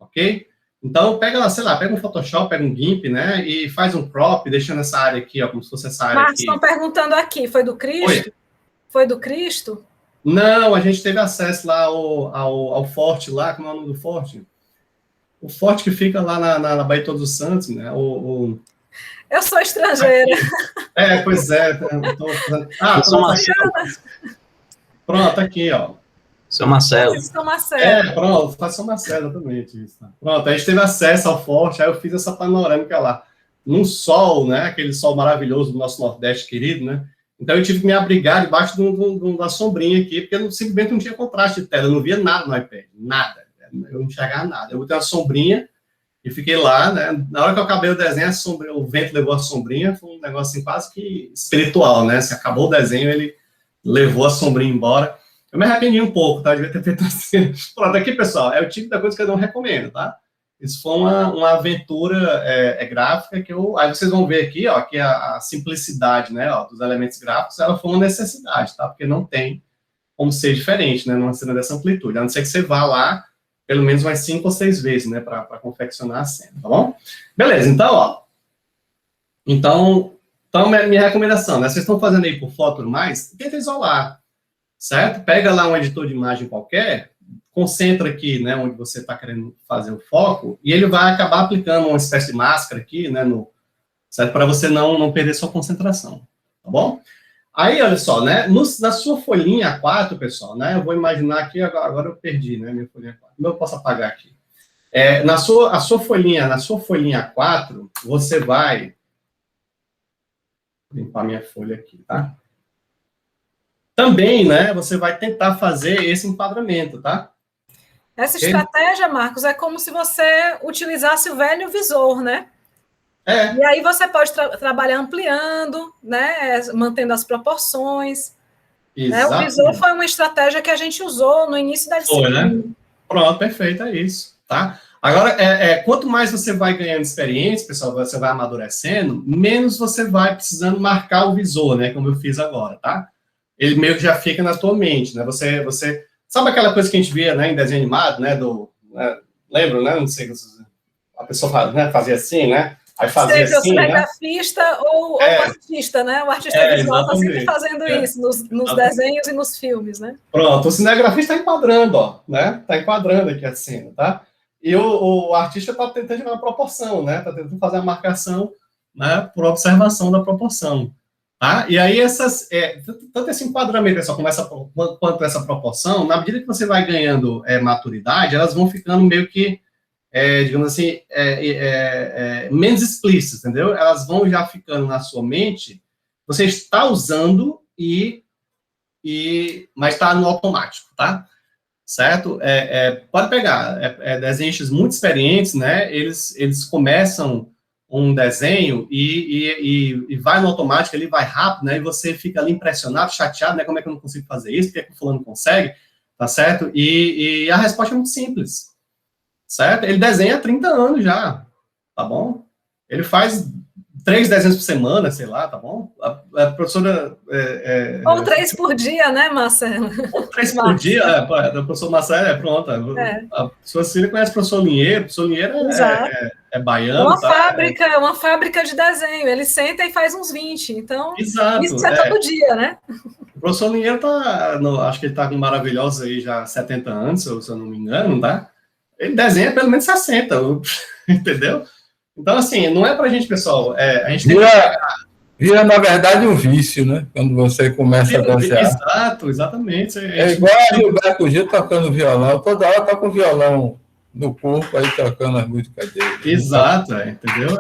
Speaker 3: ok? Então, pega lá, sei lá, pega um Photoshop, pega um GIMP, né, e faz um crop, deixando essa área aqui, ó, como se fosse essa área
Speaker 1: Marcos,
Speaker 3: aqui.
Speaker 1: estão perguntando aqui, foi do Cristo? Oi? Foi do Cristo?
Speaker 3: Não, a gente teve acesso lá ao forte lá, como é o nome do forte? O forte que fica lá na Baía de Todos os Santos, né?
Speaker 1: Eu sou estrangeira.
Speaker 3: Aqui. Pois é.
Speaker 4: Eu sou Marcelo.
Speaker 3: Pronto, aqui, ó.
Speaker 4: Sou Marcelo.
Speaker 1: Sou Marcelo.
Speaker 3: Pronto, faz São Marcelo, exatamente isso. Pronto, a gente teve acesso ao forte, aí eu fiz essa panorâmica lá. Num sol, né? Aquele sol maravilhoso do nosso Nordeste querido, né? Então, eu tive que me abrigar debaixo da sombrinha aqui, porque eu simplesmente não tinha contraste de tela, eu não via nada no iPad, nada. Eu não enxergava nada. Eu botei uma sombrinha e fiquei lá, né? Na hora que eu acabei o desenho, o vento levou a sombrinha, foi um negócio assim, quase que espiritual, né? Se acabou o desenho, ele levou a sombrinha embora. Eu me arrependi um pouco, tá? Eu devia ter feito assim. Pronto, aqui, pessoal, é o tipo da coisa que eu não recomendo, tá? Isso foi uma aventura gráfica aí vocês vão ver aqui, ó, que a simplicidade, né, ó, dos elementos gráficos, ela foi uma necessidade, tá? Porque não tem como ser diferente, né, numa cena dessa amplitude, a não ser que você vá lá pelo menos umas 5 ou 6 vezes, né, para confeccionar a cena, tá bom? Beleza, então, ó. Então minha recomendação, né, vocês estão fazendo aí por foto mais, tenta isolar, certo? Pega lá um editor de imagem qualquer, concentra aqui, né, onde você está querendo fazer o foco, e ele vai acabar aplicando uma espécie de máscara aqui, né, certo? Para você não perder sua concentração, tá bom? Aí, olha só, né, na sua folhinha A4, pessoal, né, eu vou imaginar aqui, agora eu perdi, né, minha folhinha A4, como eu posso apagar aqui? Na sua folhinha A4, você vai... Vou limpar minha folha aqui, tá? Também, né, você vai tentar fazer esse enquadramento, tá?
Speaker 1: Essa estratégia, Marcos, é como se você utilizasse o velho visor, né? E aí você pode trabalhar ampliando, né? Mantendo as proporções. Né? O visor foi uma estratégia que a gente usou no início da disciplina.
Speaker 3: Foi, né? Pronto, perfeito, é isso, tá? Agora, quanto mais você vai ganhando experiência, pessoal, você vai amadurecendo, menos você vai precisando marcar o visor, né? Como eu fiz agora, tá? ele meio que já fica na tua mente, né? Você sabe aquela coisa que a gente via, né, em desenho animado, né, lembra, né? Não sei, a pessoa fazia assim, né? Aí fazia
Speaker 1: Seja
Speaker 3: assim, né?
Speaker 1: cinegrafista ou artista, né? O artista visual está sempre fazendo isso nos desenhos e nos filmes, né?
Speaker 3: Pronto, o cinegrafista está enquadrando, ó, né? Está enquadrando aqui a cena, tá? E o artista está tentando chegar na proporção, né? Está tentando fazer a marcação, né, por observação da proporção, tá? E aí tanto esse enquadramento, pessoal, quanto essa proporção, na medida que você vai ganhando maturidade, elas vão ficando meio que digamos assim, menos explícitas, entendeu? Elas vão já ficando na sua mente, você está usando mas está no automático, tá? Certo? Pode pegar, desenhistas muito experientes, né? Eles começam um desenho e vai no automático, ele vai rápido, né? E você fica ali impressionado, chateado, né? Como é que eu não consigo fazer isso? Por que o fulano consegue? Tá certo? E a resposta é muito simples. Certo? Ele desenha há 30 anos já, tá bom? Ele faz 3 desenhos por semana, sei lá, tá bom? A professora...
Speaker 1: Ou 3 por dia, né, Marcelo?
Speaker 3: Ou 3 por dia, a professora Marcelo, pronto. A professora Cília conhece o professor Linheiro, o professor Linheiro é baiano.
Speaker 1: Uma fábrica de desenho, ele senta e faz uns 20, então
Speaker 3: exato,
Speaker 1: isso todo dia, né?
Speaker 3: O professor Linheiro acho que ele tá com maravilhosos aí já 70 anos, se eu não me engano, tá? Ele desenha pelo menos 60, entendeu? Então, assim, não é pra gente, pessoal, a gente tem
Speaker 5: vira, na verdade, um vício, né? Quando você começa a dançar.
Speaker 3: Exato, exatamente.
Speaker 5: Igual a Gilberto Gil tocando violão, toda hora tá com violão no corpo, aí tocando as músicas dele.
Speaker 3: Exato, entendeu?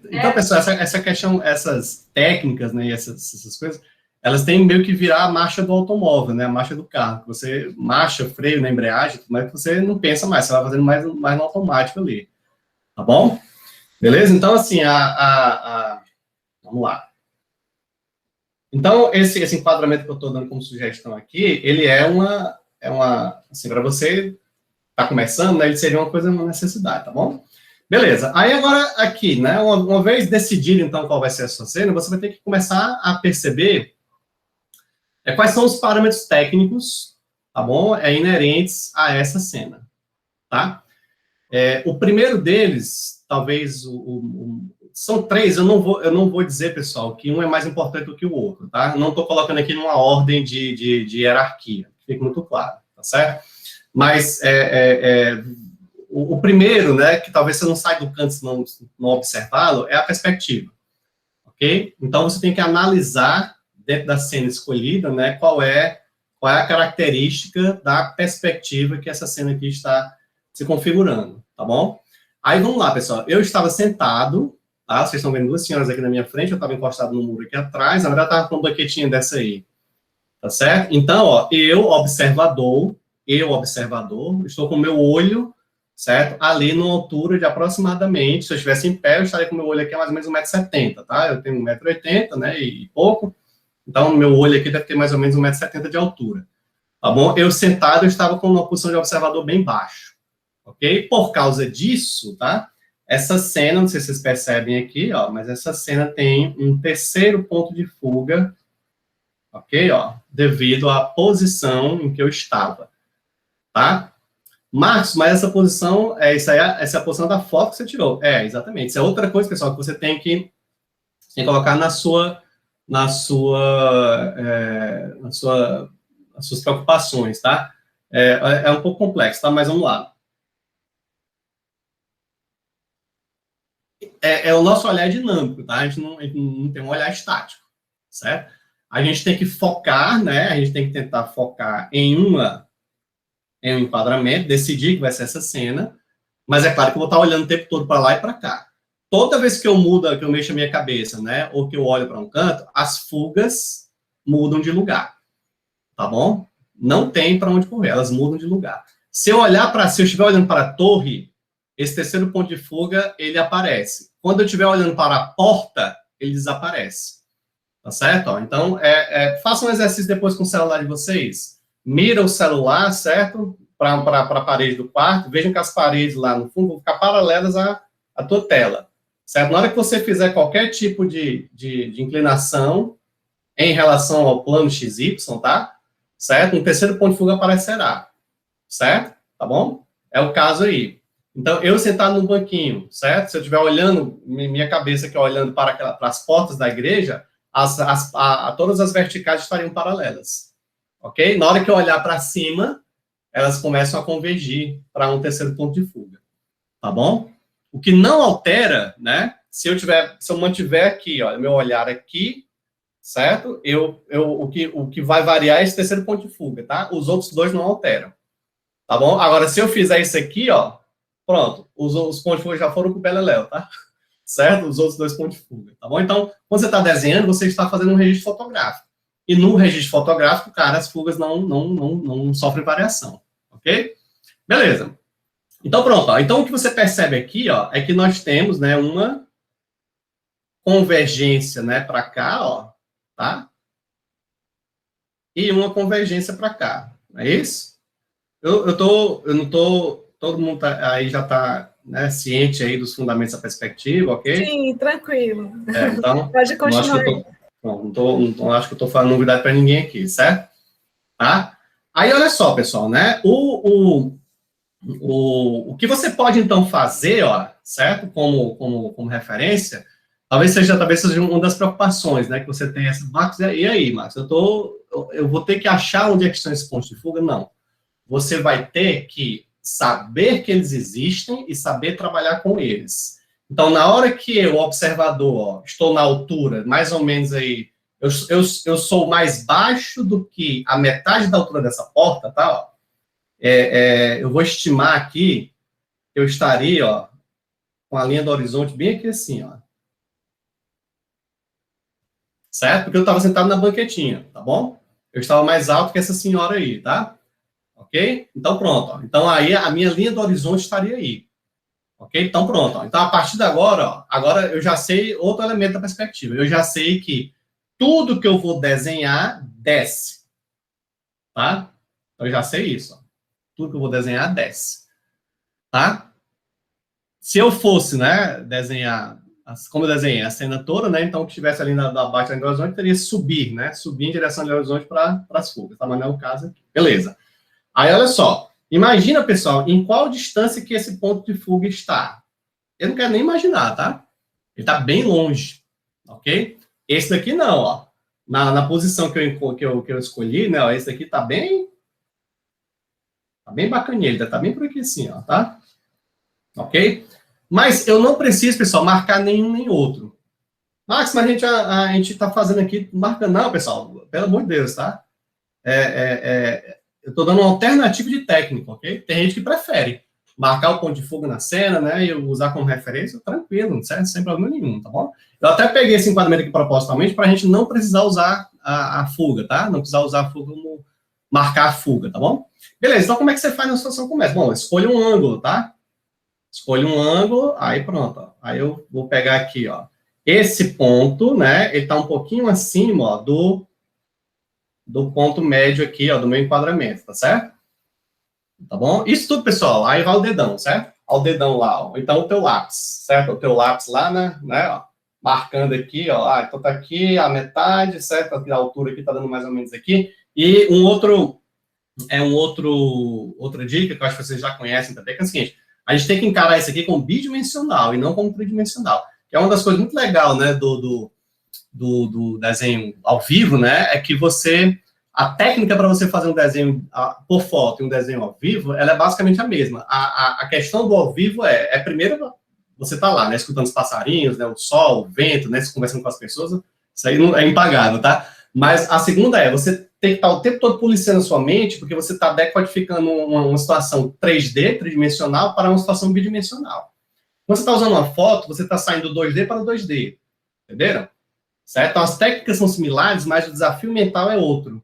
Speaker 3: Então, pessoal, essa questão, essas técnicas, né, e essas coisas, elas têm meio que virar a marcha do automóvel, né? A marcha do carro. Você marcha, freio na embreagem, mas você não pensa mais, você vai fazendo mais no automático ali. Tá bom? Beleza? Então, assim, vamos lá. Então, esse enquadramento que eu estou dando como sugestão aqui, ele assim, para você tá começando, né? Ele seria uma necessidade, tá bom? Beleza. Aí agora aqui, né? Uma vez decidido, então, qual vai ser a sua cena, você vai ter que começar a perceber quais são os parâmetros técnicos, tá bom? Inerentes a essa cena, tá? O primeiro deles, talvez, são 3, eu não vou dizer, pessoal, que um é mais importante do que o outro, tá? Não estou colocando aqui numa ordem de hierarquia, fica muito claro, tá certo? Mas o primeiro, né, que talvez você não saia do canto se não observá-lo, é a perspectiva, ok? Então, você tem que analisar dentro da cena escolhida, né, qual é a característica da perspectiva que essa cena aqui está se configurando, tá bom? Aí, vamos lá, pessoal. Eu estava sentado, tá? Vocês estão vendo 2 senhoras aqui na minha frente, eu estava encostado no muro aqui atrás, na verdade, eu estava com uma banquetinha dessa aí, tá certo? Então, ó, eu, observador, estou com o meu olho, certo? Ali numa altura de aproximadamente, se eu estivesse em pé, eu estaria com o meu olho aqui a mais ou menos 1,70 m, tá? Eu tenho 1,80 m, né, e pouco. Então, o meu olho aqui deve ter mais ou menos 1,70 m de altura. Tá bom? Eu sentado, eu estava com uma posição de observador bem baixo. Ok? Por causa disso, tá? Essa cena, não sei se vocês percebem aqui, ó, mas essa cena tem um terceiro ponto de fuga, ok? Ó, devido à posição em que eu estava. Tá? Marcos, mas essa posição, essa é a posição da foto que você tirou. Exatamente. Isso é outra coisa, pessoal, que você tem que colocar nas suas preocupações, tá? É um pouco complexo, tá? Mas vamos lá. O nosso olhar dinâmico, tá? A gente não tem um olhar estático, certo? A gente tem que focar, né? A gente tem que tentar focar em um enquadramento, decidir que vai ser essa cena, mas é claro que eu vou estar olhando o tempo todo para lá e para cá. Toda vez que eu mexo a minha cabeça, né, ou que eu olho para um canto, as fugas mudam de lugar, tá bom? Não tem para onde correr, elas mudam de lugar. Se eu estiver olhando para a torre, esse terceiro ponto de fuga, ele aparece. Quando eu estiver olhando para a porta, ele desaparece. Tá certo? Ó, então, façam um exercício depois com o celular de vocês. Mira o celular, certo? Para a parede do quarto. Vejam que as paredes lá no fundo vão ficar paralelas à tua tela. Certo? Na hora que você fizer qualquer tipo de inclinação em relação ao plano XY, tá? Certo? Um terceiro ponto de fuga aparecerá, certo? Tá bom? É o caso aí. Então, eu sentado no banquinho, certo? Se eu estiver olhando, minha cabeça aqui olhando para as portas da igreja, todas as verticais estariam paralelas, ok? Na hora que eu olhar para cima, elas começam a convergir para um terceiro ponto de fuga, tá bom? O que não altera, né? Se eu mantiver aqui, ó, meu olhar aqui, certo? O que vai variar é esse terceiro ponto de fuga, tá? Os outros dois não alteram, tá bom? Agora, se eu fizer isso aqui, ó, pronto, os pontos de fuga já foram com o beleléu, tá? Certo? Os outros dois pontos de fuga, tá bom? Então, quando você está desenhando, você está fazendo um registro fotográfico. E no registro fotográfico, cara, as fugas não sofrem variação, ok? Beleza. Então, pronto. Ó. Então, o que você percebe aqui, ó, é que nós temos, né, uma convergência, né, para cá, ó, tá? E uma convergência para cá. Não é isso? Eu não tô, todo mundo aí já está, né, ciente aí dos fundamentos da perspectiva, ok?
Speaker 1: Sim, tranquilo.
Speaker 3: Então,
Speaker 1: Pode continuar.
Speaker 3: Não acho que eu estou falando novidade para ninguém aqui, certo? Tá? Aí, olha só, pessoal, né? O que você pode, então, fazer, ó, certo? Como referência, talvez seja uma das preocupações, né? Que você tem essa, Marcos, e aí, Marcos, eu vou ter que achar onde é que estão esses pontos de fuga? Não. Você vai ter que saber que eles existem e saber trabalhar com eles. Então, na hora que eu, observador, ó, estou na altura, mais ou menos aí, eu sou mais baixo do que a metade da altura dessa porta, tá? Ó, eu vou estimar aqui, eu estaria, ó, com a linha do horizonte bem aqui assim, ó. Certo? Porque eu estava sentado na banquetinha, tá bom? Eu estava mais alto que essa senhora aí, tá? Ok? Então, pronto. Ó. Então, aí, a minha linha do horizonte estaria aí. Ok? Então, pronto. Ó. Então, a partir de agora, ó, agora eu já sei outro elemento da perspectiva. Eu já sei que tudo que eu vou desenhar desce. Tá? Então, eu já sei isso. Ó. Tudo que eu vou desenhar desce. Tá? Se eu fosse, né, desenhar, como eu desenhei a cena toda, né, então, que estivesse ali na baixa do horizonte, teria subir, né? Subir em direção ao horizonte para as fugas. Tá? Mas não é o caso aqui. Beleza. Aí, olha só. Imagina, pessoal, em qual distância que esse ponto de fuga está. Eu não quero nem imaginar, tá? Ele está bem longe, ok? Esse daqui não, ó. Na posição que eu escolhi, né? Ó, esse daqui está bem bacaninha, ele está bem por aqui assim, ó, tá? Ok? Mas eu não preciso, pessoal, marcar nenhum nem outro. Max, mas a gente está fazendo aqui, marcando. Não, pessoal, pelo amor de Deus, tá? Eu estou dando uma alternativa de técnica, ok? Tem gente que prefere marcar o ponto de fuga na cena, né, e usar como referência, tranquilo, certo? Sem problema nenhum, tá bom? Eu até peguei esse enquadramento aqui propositalmente para a gente não precisar usar a fuga, tá? Não precisar usar a fuga como marcar a fuga, tá bom? Beleza, então como é que você faz na situação como essa? Bom, escolha um ângulo, tá? Escolha um ângulo, aí pronto, ó. Aí eu vou pegar aqui, ó. Esse ponto, né, ele está um pouquinho acima, ó, do ponto médio aqui, ó, do meu enquadramento, tá certo? Tá bom? Isso tudo, pessoal, aí vai o dedão, certo? Ó, o dedão lá, ó. Então, o teu lápis, certo? O teu lápis lá, né, ó, marcando aqui, ó, então tá aqui a metade, certo? Aqui a altura aqui tá dando mais ou menos aqui. E outra dica que eu acho que vocês já conhecem também, que é o seguinte, a gente tem que encarar isso aqui como bidimensional e não como tridimensional, que é uma das coisas muito legais, né, do desenho ao vivo, né, é que a técnica para você fazer um desenho por foto e um desenho ao vivo, ela é basicamente a mesma. A questão do ao vivo primeiro, você tá lá, né, escutando os passarinhos, né, o sol, o vento, né, conversando com as pessoas, isso aí não é impagável, tá? Mas a segunda você tem que estar o tempo todo policiando a sua mente, porque você está decodificando uma situação 3D, tridimensional, para uma situação bidimensional. Quando você está usando uma foto, você está saindo do 2D para o 2D, entenderam? Certo? Então, as técnicas são similares, mas o desafio mental é outro.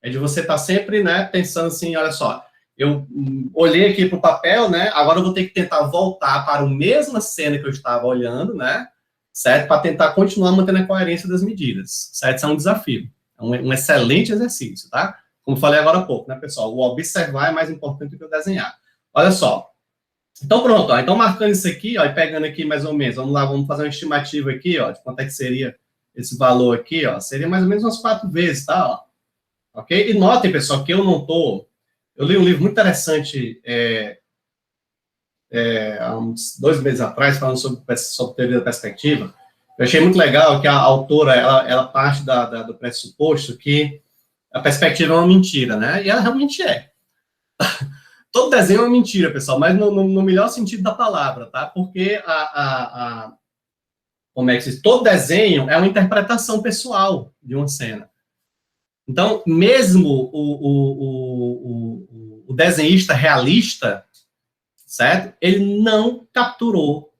Speaker 3: É de você estar sempre, né, pensando assim, olha só, eu olhei aqui para o papel, né, agora eu vou ter que tentar voltar para a mesma cena que eu estava olhando, né, certo? Para tentar continuar mantendo a coerência das medidas, certo? Isso é um desafio. É um excelente exercício, tá? Como falei agora há pouco, né, pessoal? O observar é mais importante do que o desenhar. Olha só. Então, pronto, ó. Então, marcando isso aqui, ó, e pegando aqui mais ou menos, vamos lá, vamos fazer uma estimativa aqui, ó, de quanto é que seria esse valor aqui, ó, seria mais ou menos umas 4 vezes, tá? Ó. Ok? E notem, pessoal, que eu não tô... Eu li um livro muito interessante há uns 2 meses atrás, falando sobre teoria da perspectiva. Eu achei muito legal que a autora, ela parte do pressuposto que a perspectiva é uma mentira, né? E ela realmente é. Todo desenho é uma mentira, pessoal, mas no melhor sentido da palavra, tá? Porque como é que se diz? Todo desenho é uma interpretação pessoal de uma cena. Então, mesmo o desenhista realista, certo? Ele não capturou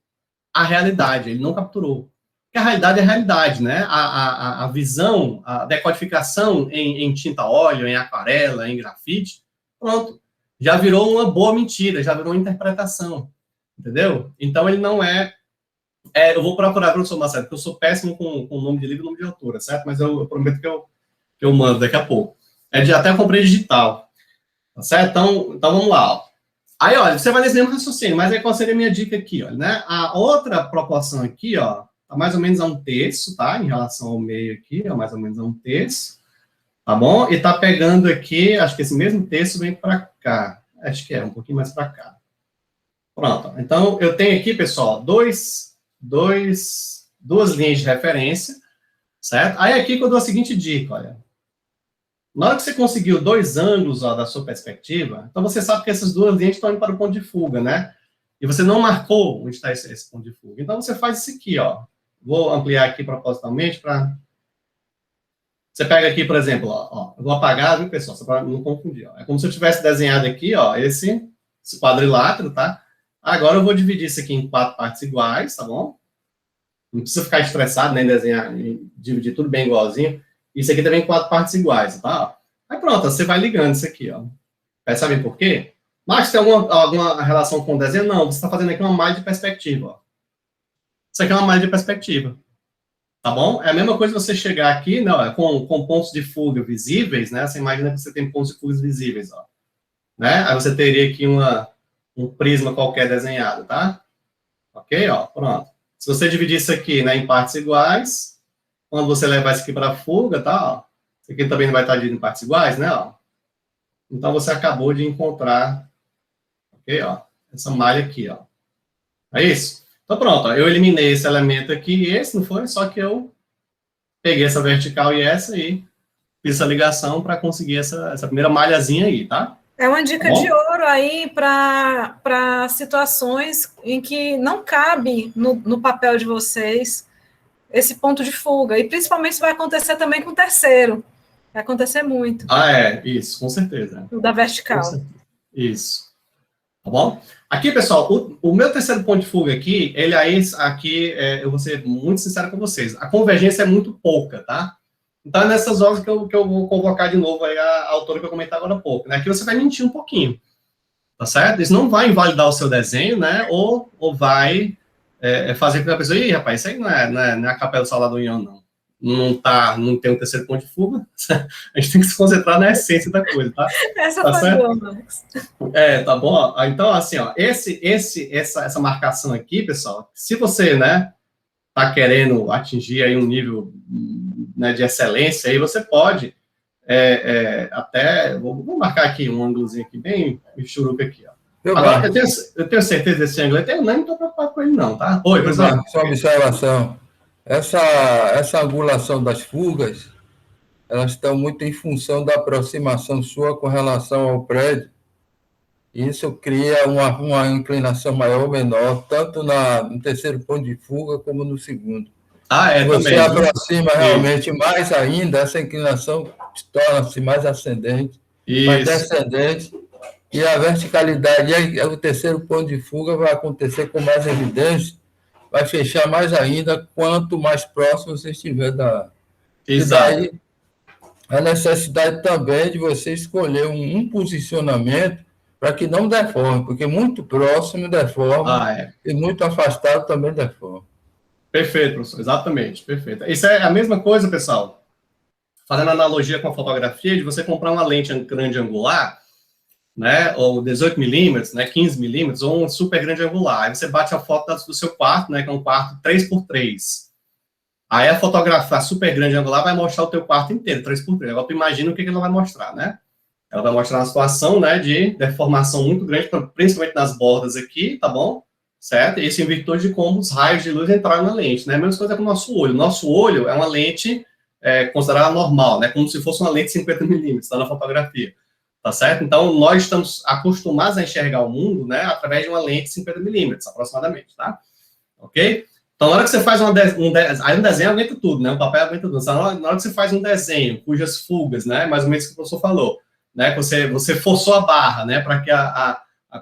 Speaker 3: a realidade, ele não capturou. Porque a realidade é a realidade, né? A visão, a decodificação em tinta a óleo, em aquarela, em grafite, pronto. Já virou uma boa mentira, já virou uma interpretação, entendeu? Então, ele não eu vou procurar, professor Marcelo, porque eu sou péssimo com o nome de livro e nome de autora, certo? Mas eu prometo que eu mando daqui a pouco. Até eu comprei digital, tá certo? Então vamos lá, ó. Aí, olha, você vai nesse mesmo raciocínio, mas aí qual seria a minha dica aqui, olha, né? A outra proporção aqui, ó, tá mais ou menos a 1/3, tá? Em relação ao meio aqui, ó, mais ou menos a 1/3. Tá bom? E tá pegando aqui, acho que esse mesmo terço vem para cá. Acho que um pouquinho mais para cá. Pronto. Então, eu tenho aqui, pessoal, duas linhas de referência, certo? Aí aqui que eu dou a seguinte dica, olha. Na hora que você conseguiu 2 ângulos, ó, da sua perspectiva, então você sabe que essas 2 linhas estão indo para o ponto de fuga, né? E você não marcou onde está esse ponto de fuga. Então, você faz isso aqui, ó. Vou ampliar aqui propositalmente para... Você pega aqui, por exemplo, ó, eu vou apagar, viu, pessoal, só para não confundir. Ó. É como se eu tivesse desenhado aqui, ó, esse quadrilátero, tá? Agora eu vou dividir isso aqui em 4 partes iguais, tá bom? Não precisa ficar estressado, nem desenhar, dividir tudo bem igualzinho. Isso aqui também em 4 partes iguais, tá? Aí pronto, você vai ligando isso aqui, ó. Sabem por quê? Mas tem alguma relação com o desenho? Não, você está fazendo aqui uma malha de perspectiva, ó. Isso aqui é uma malha de perspectiva. Tá bom? É a mesma coisa você chegar aqui, né, com pontos de fuga visíveis, né? Você imagina que você tem pontos de fuga visíveis, ó. Né? Aí você teria aqui um prisma qualquer desenhado, tá? Ok? Ó, pronto. Se você dividir isso aqui, né, em partes iguais, quando você levar isso aqui para a fuga, tá? Ó, isso aqui também não vai estar dividido em partes iguais, né? Ó. Então, você acabou de encontrar, ok? Ó, essa malha aqui, ó. É isso? Então, pronto, ó, eu eliminei esse elemento aqui e esse, não foi? Só que eu peguei essa vertical e essa e fiz essa ligação para conseguir essa primeira malhazinha aí, tá?
Speaker 1: É uma dica de ouro aí para situações em que não cabe no papel de vocês esse ponto de fuga. E principalmente isso vai acontecer também com o terceiro. Vai acontecer muito.
Speaker 3: Isso, com certeza.
Speaker 1: O da vertical.
Speaker 3: Isso. Tá bom? Aqui, pessoal, o meu terceiro ponto de fuga aqui, eu vou ser muito sincero com vocês, a convergência é muito pouca, tá? Então, é nessas horas que eu vou convocar de novo aí a autora que eu comentei agora há pouco, né? Aqui você vai mentir um pouquinho, tá certo? Isso não vai invalidar o seu desenho, né? Ou vai fazer com que a pessoa, ih, rapaz, isso aí não é a Capela do Salvador não. Não tem um terceiro ponto de fuga, a gente tem que se concentrar na essência da coisa, tá?
Speaker 1: Essa
Speaker 3: tá
Speaker 1: foi
Speaker 3: certo?
Speaker 1: boa, Max.
Speaker 3: Tá bom? Então, assim, ó, essa marcação aqui, pessoal, se você, né, tá querendo atingir aí um nível, né, de excelência, aí você pode até, vou marcar aqui um ângulozinho aqui, bem churuca aqui, ó. Agora, eu tenho certeza desse ângulo, eu não estou preocupado com ele não, tá? Oi, pessoal.
Speaker 5: Só observação. Essa angulação das fugas, elas estão muito em função da aproximação sua com relação ao prédio. Isso cria uma inclinação maior ou menor, tanto no terceiro ponto de fuga como no segundo. Se você
Speaker 3: também,
Speaker 5: aproxima realmente mais ainda, essa inclinação torna-se mais ascendente, mais descendente, e a verticalidade, e o terceiro ponto de fuga vai acontecer com mais evidência, vai fechar mais ainda quanto mais próximo você estiver da...
Speaker 3: Exato.
Speaker 5: E daí, a necessidade também de você escolher um posicionamento para que não deforme, porque muito próximo deforma e muito afastado também deforma.
Speaker 3: Perfeito, professor, exatamente, perfeito. Isso é a mesma coisa, pessoal, fazendo analogia com a fotografia, de você comprar uma lente grande angular, né, ou 18 milímetros, né, 15 milímetros, ou um super grande angular. Aí você bate a foto do seu quarto, né, que é um quarto 3x3. Aí a fotografia super grande angular vai mostrar o teu quarto inteiro, 3x3. Agora tu imagina o que ela vai mostrar, né? Ela vai mostrar uma situação, né, de deformação muito grande, principalmente nas bordas aqui, tá bom? Certo? Isso em virtude de como os raios de luz entraram na lente, né? A mesma coisa com o nosso olho. Nosso olho é uma lente considerada normal, né? Como se fosse uma lente de 50 milímetros, tá na fotografia. Tá certo? Então, nós estamos acostumados a enxergar o mundo, né, através de uma lente de 50 milímetros, aproximadamente, tá? Ok? Então, na hora que você faz aí um desenho aguenta tudo, né? O papel aguenta tudo. Na hora que você faz um desenho, cujas fugas, né? Mais ou menos o que o professor falou, né? Você forçou a barra, né? Para que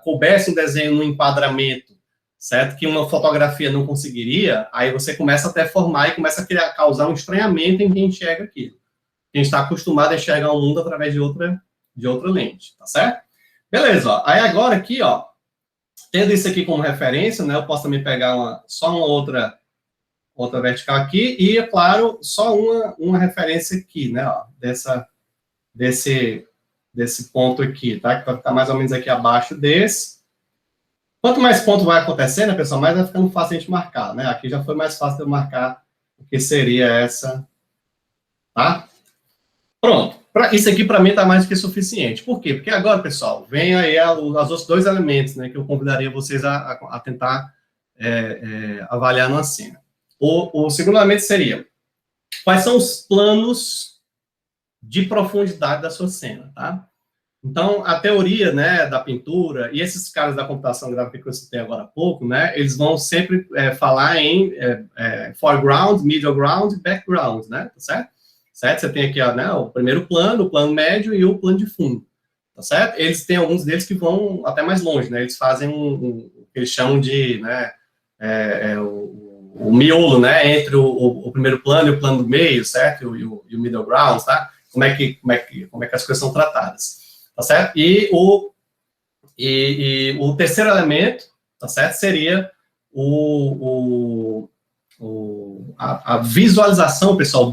Speaker 3: coubesse um desenho no enquadramento, certo? Que uma fotografia não conseguiria, aí você começa a deformar e começa a causar um estranhamento em quem enxerga aquilo. Quem está acostumado a enxergar o mundo através de outra lente, tá certo? Beleza, ó. Aí agora aqui, ó, tendo isso aqui como referência, né, eu posso também pegar só uma outra vertical aqui e, é claro, só uma referência aqui, né, ó, desse ponto aqui, tá, que vai ficar mais ou menos aqui abaixo desse. Quanto mais ponto vai acontecendo, né, pessoal, mais vai ficando fácil a gente marcar, né, aqui já foi mais fácil de eu marcar o que seria essa, tá? Pronto. Isso aqui, para mim, está mais do que suficiente. Por quê? Porque agora, pessoal, vem aí os outros dois elementos, né, que eu convidaria vocês a tentar avaliar numa cena. O segundo elemento seria, quais são os planos de profundidade da sua cena, tá? Então, a teoria, né, da pintura, e esses caras da computação gráfica que eu citei agora há pouco, né, eles vão sempre falar em foreground, middle ground e background, né, tá certo? Certo? Você tem aqui, ó, né, o primeiro plano, o plano médio e o plano de fundo, tá certo? Eles têm alguns deles que vão até mais longe, né? Eles fazem o que eles chamam de, né, o miolo, né, entre o primeiro plano e o plano do meio, certo? E o middle ground, tá? Como é que as coisas são tratadas, tá certo? E o terceiro elemento, tá certo? Seria a visualização, pessoal,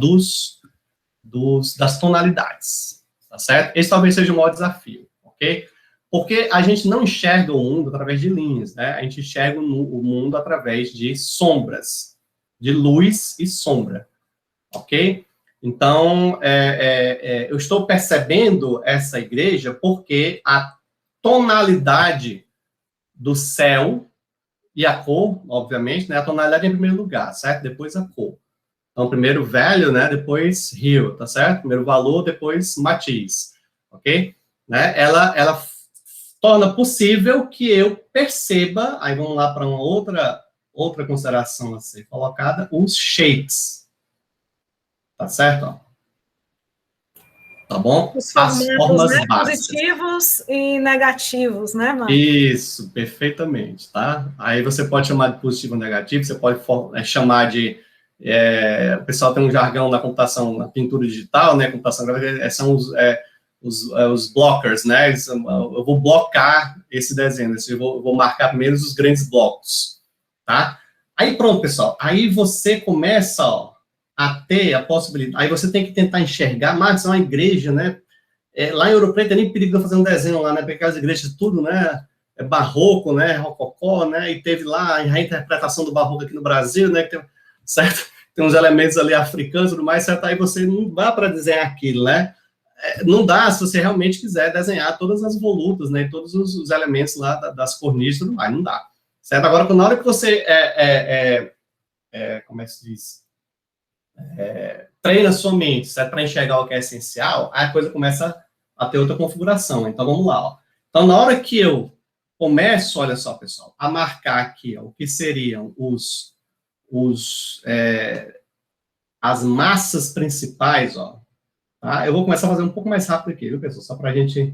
Speaker 3: das tonalidades, tá certo? Esse talvez seja o maior desafio, ok? Porque a gente não enxerga o mundo através de linhas, né? A gente enxerga o mundo através de sombras, de luz e sombra, ok? Então, eu estou percebendo essa igreja porque a tonalidade do céu e a cor, obviamente, né? A tonalidade em primeiro lugar, certo? Depois a cor. Então, primeiro value, né, depois hue, tá certo? Primeiro valor, depois matiz, ok? Né? Ela torna possível que eu perceba, aí vamos lá para uma outra consideração a ser colocada, os shapes, tá certo? Ó. Tá bom?
Speaker 1: Os formatos,
Speaker 3: as formas
Speaker 1: né,
Speaker 3: básicas.
Speaker 1: Positivos e negativos, né, Marcos?
Speaker 3: Isso, perfeitamente, tá? Aí você pode chamar de positivo ou negativo, você pode chamar de... o pessoal tem um jargão na computação, na pintura digital, né, computação gráfica, são os blockers, né, eu vou blocar esse desenho, eu vou marcar primeiro os grandes blocos, tá? Aí pronto, pessoal, aí você começa, ó, a ter a possibilidade, aí você tem que tentar enxergar, mas é uma igreja, né, lá em Ouro Preto, nem perigo de fazer um desenho lá, né, porque as igrejas tudo, né, barroco, né, rococó, né, e teve lá a reinterpretação do barroco aqui no Brasil, né, que tem, certo? Tem uns elementos ali africanos e tudo mais, certo? Aí você não dá para desenhar aquilo, né? Não dá se você realmente quiser desenhar todas as volutas, né? Todos os elementos lá das corniches e tudo mais, não dá. Certo? Agora, na hora que você, como é que se diz? Treina sua mente, certo? Para enxergar o que é essencial, aí a coisa começa a ter outra configuração. Então, vamos lá, ó. Então, na hora que eu começo, olha só, pessoal, a marcar aqui, ó, o que seriam as massas principais, ó, tá? Eu vou começar a fazer um pouco mais rápido aqui, viu, pessoal? Só para a gente...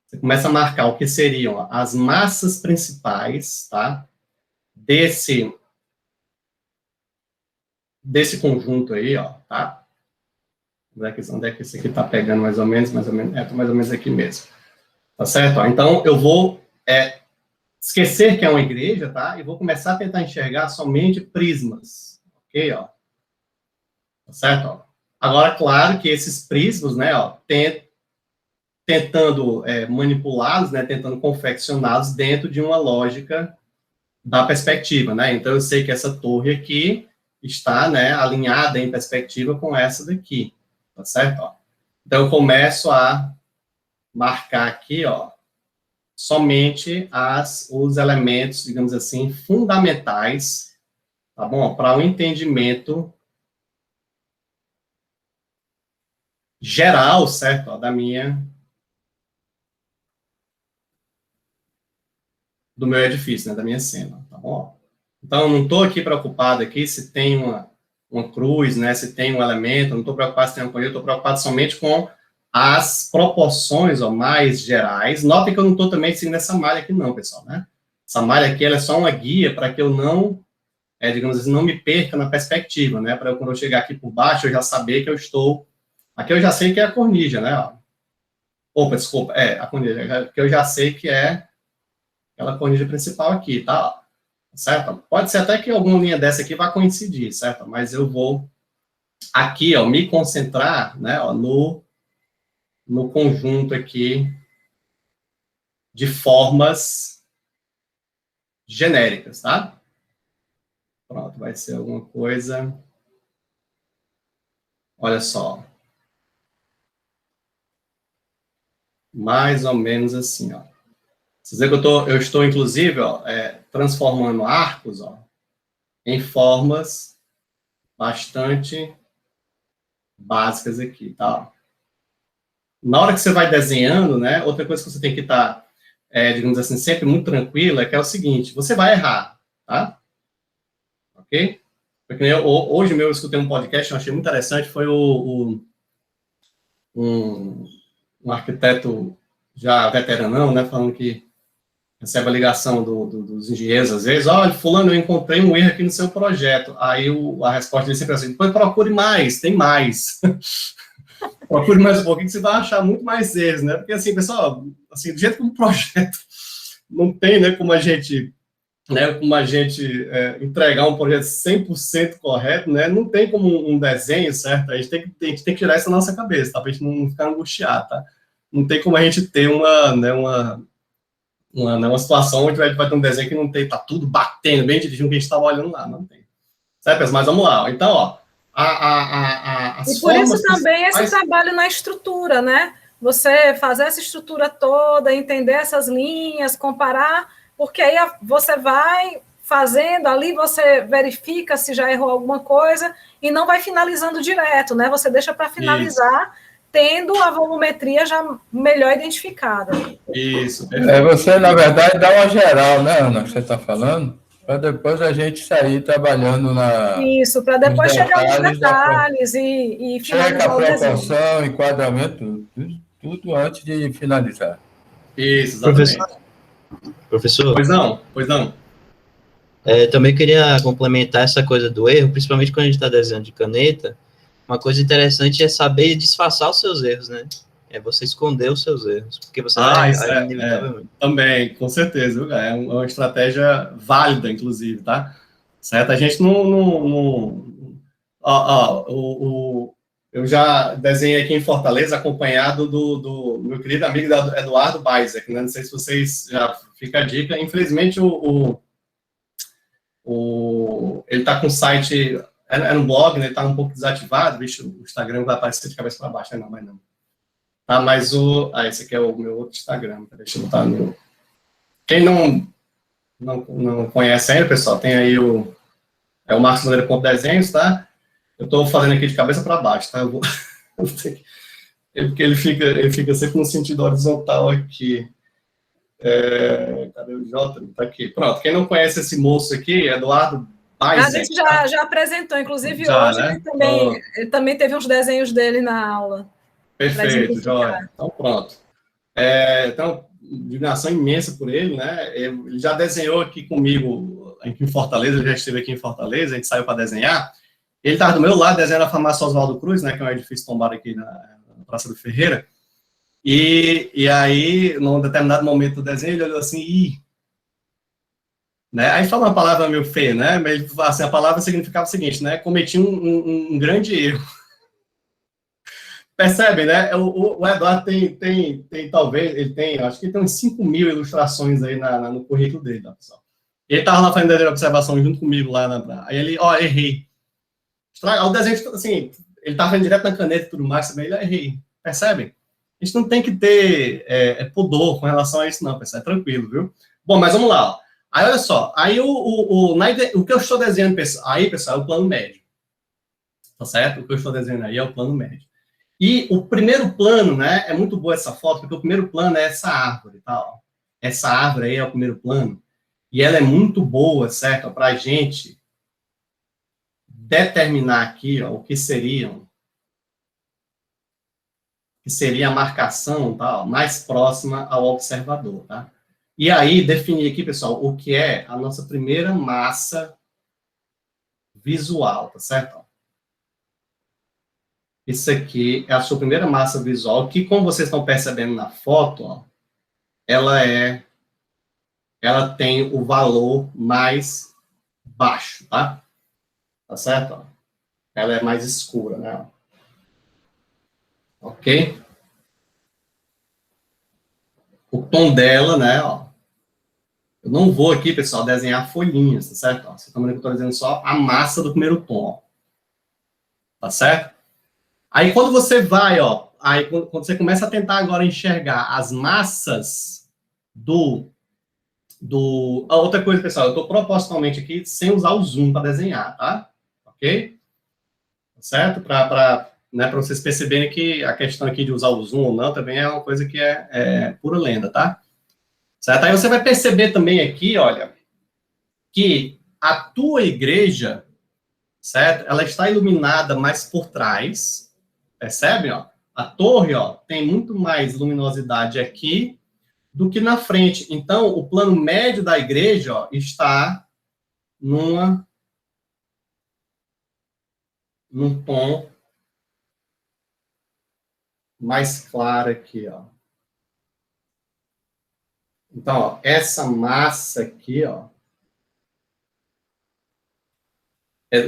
Speaker 3: Você começa a marcar o que seriam, ó, as massas principais, tá? Desse conjunto aí, ó, tá? Onde é que esse aqui tá pegando mais ou menos? Tá mais ou menos aqui mesmo. Tá certo? Ó, então, eu vou esquecer que é uma igreja, tá? E vou começar a tentar enxergar somente prismas, ok, ó? Tá certo, ó? Agora, claro que esses prismas, né, ó, tentando manipulá-los, né, tentando confeccioná-los dentro de uma lógica da perspectiva, né? Então, eu sei que essa torre aqui, está, né, alinhada em perspectiva com essa daqui, tá certo? Ó. Então, eu começo a marcar aqui, ó, somente os elementos, digamos assim, fundamentais, tá bom? Para o entendimento geral, certo? Ó, do meu edifício, né? Da minha cena, tá bom? Então, eu não estou aqui preocupado aqui se tem uma cruz, né? Se tem um elemento, eu não estou preocupado se tem uma colher, eu estou preocupado somente com as proporções, ó, mais gerais. Notem que eu não estou também seguindo essa malha aqui não, pessoal, né? Essa malha aqui, ela é só uma guia para que eu não, digamos assim, não me perca na perspectiva, né? Para quando eu chegar aqui por baixo, eu já saber que eu estou... Aqui eu já sei que é a cornija, né? Ó. Opa, desculpa, a cornija, porque eu já sei que é aquela cornija principal aqui, tá? Certo? Pode ser até que alguma linha dessa aqui vá coincidir, certo? Mas eu vou aqui, ó, me concentrar, né, ó, no conjunto aqui de formas genéricas, tá? Pronto, vai ser alguma coisa... Olha só. Mais ou menos assim, ó. Vocês veem que eu estou inclusive, ó, transformando arcos, ó, em formas bastante básicas aqui, tá? Na hora que você vai desenhando, né, outra coisa que você tem que estar, digamos assim, sempre muito tranquila, é que é o seguinte, você vai errar, tá? Ok? Porque hoje mesmo eu escutei um podcast, eu achei muito interessante, foi um arquiteto já veteranão, né, falando que recebe a ligação dos engenheiros, às vezes, olha, fulano, eu encontrei um erro aqui no seu projeto. Aí a resposta dele sempre é assim, depois procure mais, tem mais. Procure mais um pouquinho, que você vai achar muito mais erros, né? Porque, assim, pessoal, assim, do jeito como o projeto não tem, né, como a gente entregar um projeto 100% correto, né, não tem como um desenho, certo? A gente tem que tirar isso da nossa cabeça, tá? Pra gente não ficar angustiado, tá? Não tem como a gente ter uma situação onde vai ter um desenho que não tem, tá tudo batendo bem dirigindo o que a gente estava olhando lá, não tem. Certo? Mas vamos lá, então, ó, as
Speaker 1: e por isso também
Speaker 3: principais...
Speaker 1: esse trabalho na estrutura, né? Você fazer essa estrutura toda, entender essas linhas, comparar, porque aí você vai fazendo, ali você verifica se já errou alguma coisa e não vai finalizando direto, né? Você deixa para finalizar, tendo a volumetria já melhor identificada.
Speaker 3: Isso.
Speaker 5: Você, na verdade, dá uma geral, né, Ana, que você está falando, para depois a gente sair trabalhando na...
Speaker 1: Isso, para depois chegar aos detalhes e
Speaker 5: finalizar o desenho. Checa a proporção, enquadramento, tudo antes de finalizar.
Speaker 3: Isso, exatamente.
Speaker 4: Professor?
Speaker 3: Pois não.
Speaker 4: Também queria complementar essa coisa do erro, principalmente quando a gente está desenhando de caneta. Uma coisa interessante é saber disfarçar os seus erros, né? É você esconder os seus erros, porque você vai inevitavelmente.
Speaker 3: Também, com certeza, é uma estratégia válida, inclusive, tá? Certo? A gente não eu já desenhei aqui em Fortaleza, acompanhado do meu querido amigo Eduardo Baizek, né? Não sei se vocês já... Fica a dica. Infelizmente, ele tá com o site... Era um blog, né? Ele tá um pouco desativado, bicho, o Instagram vai aparecer de cabeça para baixo, não, mas não. Tá, mas esse aqui é o meu outro Instagram, deixa eu botar no... Quem não conhece ainda, pessoal, tem aí o Marcos.desenhos, tá? Eu estou fazendo aqui de cabeça para baixo, tá? Porque ele fica sempre no sentido horizontal aqui. Cadê o J? Tá aqui. Pronto, quem não conhece esse moço aqui, Eduardo Baizek.
Speaker 1: A gente já apresentou, inclusive já, hoje, né? Ele também teve uns desenhos dele na aula.
Speaker 3: Perfeito, Jóia. Então, pronto. Então, admiração imensa por ele, né? Ele já desenhou aqui comigo, aqui em Fortaleza, ele já esteve aqui em Fortaleza, a gente saiu para desenhar. Ele estava do meu lado, desenhando a farmácia Oswaldo Cruz, né? Que é um edifício tombado aqui na Praça do Ferreira. E aí, num determinado momento do desenho, ele olhou assim, né? Aí fala uma palavra meio feia, né? Mas ele, assim, a palavra significava o seguinte, né? Cometi um grande erro. Percebe, né? O Eduardo tem talvez, ele tem, acho que ele tem uns 5.000 ilustrações aí no currículo dele, tá, pessoal? Ele estava lá fazendo a observação junto comigo lá aí ele, errei. O desenho, assim, ele tá vendo direto na caneta e tudo mais, também ele errei. Percebem? A gente não tem que ter pudor com relação a isso, não, pessoal. É tranquilo, viu? Bom, mas vamos lá. Ó. Aí, olha só. Aí, o que eu estou desenhando aí, pessoal, é o plano médio. Tá certo? O que eu estou desenhando aí é o plano médio. E o primeiro plano, né? É muito boa essa foto, porque o primeiro plano é essa árvore, tá? Ó. Essa árvore aí é o primeiro plano. E ela é muito boa, certo? Para a gente determinar aqui, ó, o que seria a marcação, tá, mais próxima ao observador, tá? E aí, definir aqui, pessoal, o que é a nossa primeira massa visual, tá certo? Isso aqui é a sua primeira massa visual, que, como vocês estão percebendo na foto, ó, ela tem o valor mais baixo, tá? Tá certo? Ó? Ela é mais escura, né? Ok? O tom dela, né, ó. Eu não vou aqui, pessoal, desenhar folhinhas, tá certo? Ó, você tá vendo que eu tô desenhando só a massa do primeiro tom, ó. Tá certo? Aí, quando você vai, ó, aí quando você começa a tentar agora enxergar as massas a outra coisa, pessoal, eu tô propositalmente aqui sem usar o zoom para desenhar, tá? Ok? Tá certo? Para vocês perceberem que a questão aqui de usar o zoom ou não também é uma coisa que é pura lenda, tá? Certo? Aí você vai perceber também aqui, olha, que a tua igreja, certo? Ela está iluminada mais por trás, percebe, ó? A torre, ó, tem muito mais luminosidade aqui do que na frente. Então, o plano médio da igreja, ó, está num tom mais claro aqui, ó. Então, ó, essa massa aqui, ó.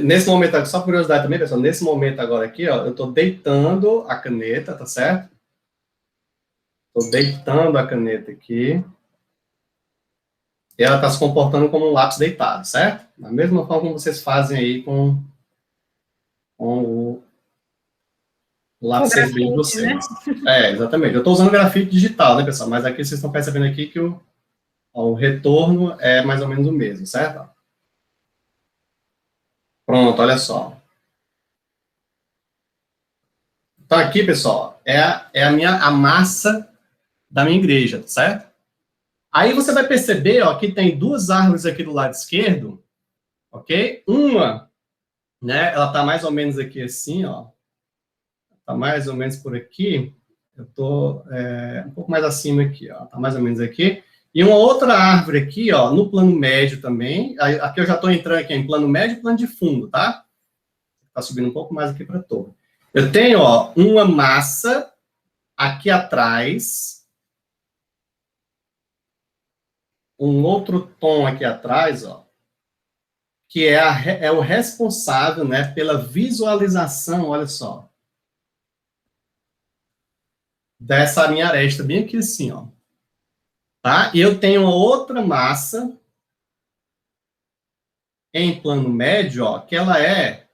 Speaker 3: Nesse momento, só curiosidade também, pessoal, nesse momento agora aqui, ó, eu estou deitando a caneta, tá certo? Estou deitando a caneta aqui. E ela está se comportando como um lápis deitado, certo? Da mesma forma como vocês fazem aí com o lápis grafite, de vocês. Né? Exatamente. Eu estou usando grafite digital, né, pessoal? Mas aqui vocês estão percebendo aqui que o retorno é mais ou menos o mesmo, certo? Pronto, olha só. Então, aqui, pessoal, é a massa da minha igreja, certo? Aí você vai perceber, ó, que tem duas árvores aqui do lado esquerdo, ok? Uma, né, ela tá mais ou menos aqui assim, ó. Tá mais ou menos por aqui. Eu tô um pouco mais acima aqui, ó. Tá mais ou menos aqui. E uma outra árvore aqui, ó, no plano médio também. Aqui eu já tô entrando aqui em plano médio e plano de fundo, tá? Tá subindo um pouco mais aqui para a torre. Eu tenho, ó, uma massa aqui atrás, um outro tom aqui atrás, ó, que é o responsável, né, pela visualização, olha só, dessa minha aresta bem aqui assim, ó. Tá? E eu tenho uma outra massa em plano médio, ó, que ela é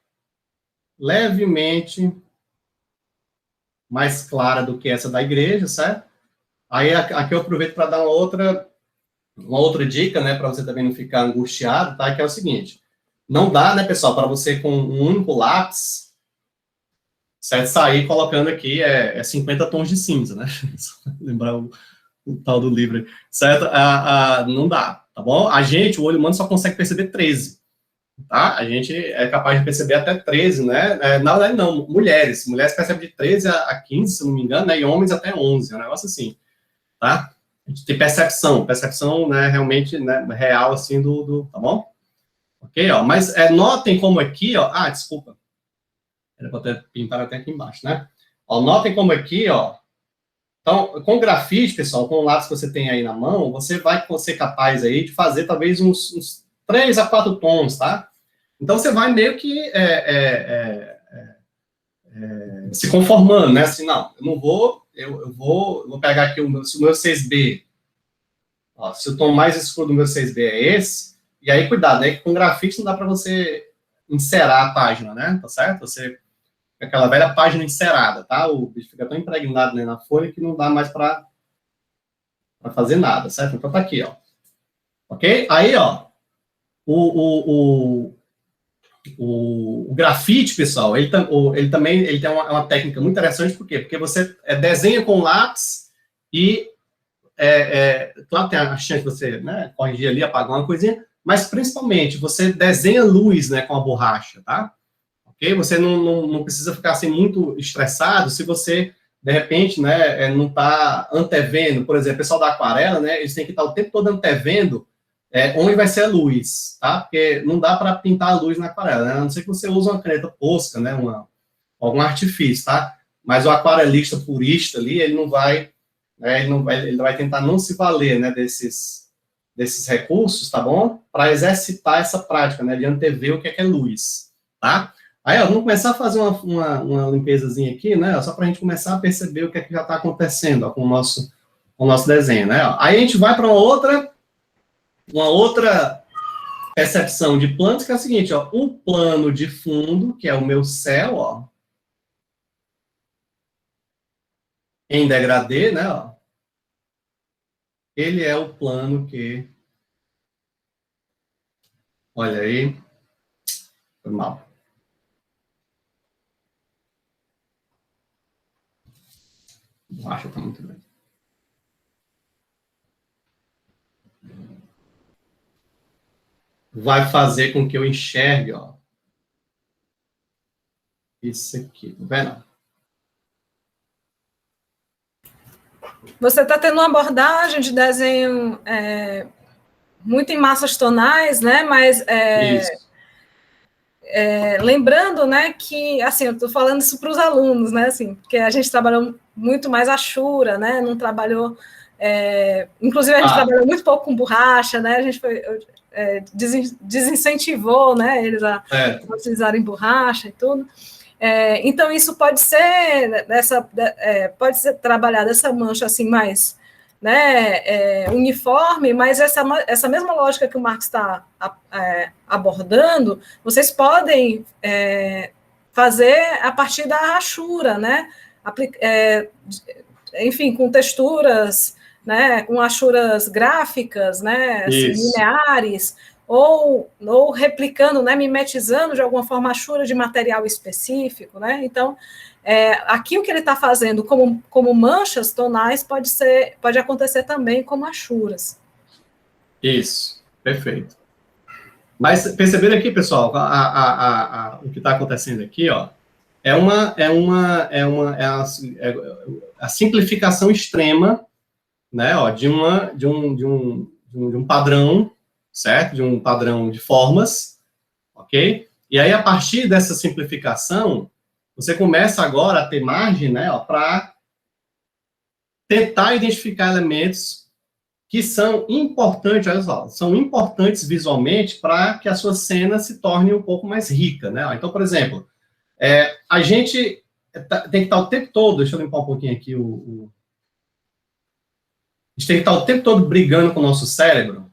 Speaker 3: levemente mais clara do que essa da igreja, certo? Aí aqui eu aproveito para dar uma outra dica, né, para você também não ficar angustiado, tá? Que é o seguinte, não dá, né, pessoal, para você com um único lápis, certo? Sair colocando aqui 50 tons de cinza, né? Lembrar o tal do livro, certo? Não dá, tá bom? O olho humano só consegue perceber 13, tá? A gente é capaz de perceber até 13, né? Na verdade, não, mulheres percebem de 13 a 15, se não me engano, né? E homens até 11, é um negócio assim, tá? A gente tem percepção, né, realmente, né, real, assim, tá bom? Ok, ó, mas notem como aqui, ó, desculpa, era para ter pintado até aqui embaixo, né? Ó, notem como aqui, ó, então, com grafite, pessoal, com o lápis que você tem aí na mão, você vai ser capaz aí de fazer, talvez, uns 3 a 4 tons, tá? Então, você vai meio que se conformando, né? Assim, não, eu não vou, eu vou pegar aqui o meu 6B. Ó, se o tom mais escuro do meu 6B é esse, e aí, cuidado, né? Que com grafite não dá para você encerar a página, né? Tá certo? Você, aquela velha página encerada, tá? O bicho fica tão impregnado, né, na folha que não dá mais para fazer nada, certo? Então tá aqui, ó. Ok? Aí, ó, o grafite, pessoal, ele também tem uma técnica muito interessante, por quê? Porque você desenha com lápis e, claro, tem a chance de você, né, corrigir ali, apagar uma coisinha, mas principalmente você desenha luz, né, com a borracha, tá? Ok? Você não precisa ficar assim muito estressado se você, de repente, né, não está antevendo, por exemplo, o pessoal da aquarela, né, eles têm que estar o tempo todo antevendo onde vai ser a luz, tá? Porque não dá para pintar a luz na aquarela, né? A não ser que você use uma caneta Posca, né? Algum artifício, tá? Mas o aquarelista purista ali, ele não vai, né? Ele vai tentar não se valer, né? Desses recursos, tá bom? Para exercitar essa prática, né? De antever o que é luz, tá? Aí, ó, vamos começar a fazer uma limpezazinha aqui, né? Só para a gente começar a perceber o que já está acontecendo, ó, com o nosso desenho, né? Ó. Aí a gente vai para uma outra percepção de planos, que é o seguinte, ó, o plano de fundo, que é o meu céu, ó, em degradê, né, ó, ele é o plano que, olha aí, foi mal. Não acho que tá muito bem. Vai fazer com que eu enxergue, ó, isso aqui, tá vendo?
Speaker 1: Você está tendo uma abordagem de desenho muito em massas tonais, né? Mas lembrando, né, que assim, eu estou falando isso para os alunos, né? Assim, porque a gente trabalhou muito mais a Shura, né? Não trabalhou. Inclusive, a gente trabalhou muito pouco com borracha, né? A gente desincentivou, né, eles a utilizarem borracha e tudo. Então, isso pode ser trabalhado essa mancha assim mais, né, uniforme, mas essa mesma lógica que o Marcos está abordando, vocês podem fazer a partir da rachura, né? Enfim, com texturas, né, com achuras gráficas, né, assim, lineares, ou replicando, né, mimetizando de alguma forma a achura de material específico, né? Então, aqui o que ele está fazendo como manchas tonais pode acontecer também como achuras.
Speaker 3: Isso, perfeito. Mas perceberam aqui, pessoal, o que está acontecendo aqui, ó, é a simplificação extrema, né, ó, de um padrão, certo? De um padrão de formas, ok? E aí, a partir dessa simplificação, você começa agora a ter margem, né, para tentar identificar elementos que são importantes, olha só, são importantes visualmente para que a sua cena se torne um pouco mais rica, né? Então, por exemplo, a gente tem que estar o tempo todo, deixa eu limpar um pouquinho aqui a gente tem que estar o tempo todo brigando com o nosso cérebro,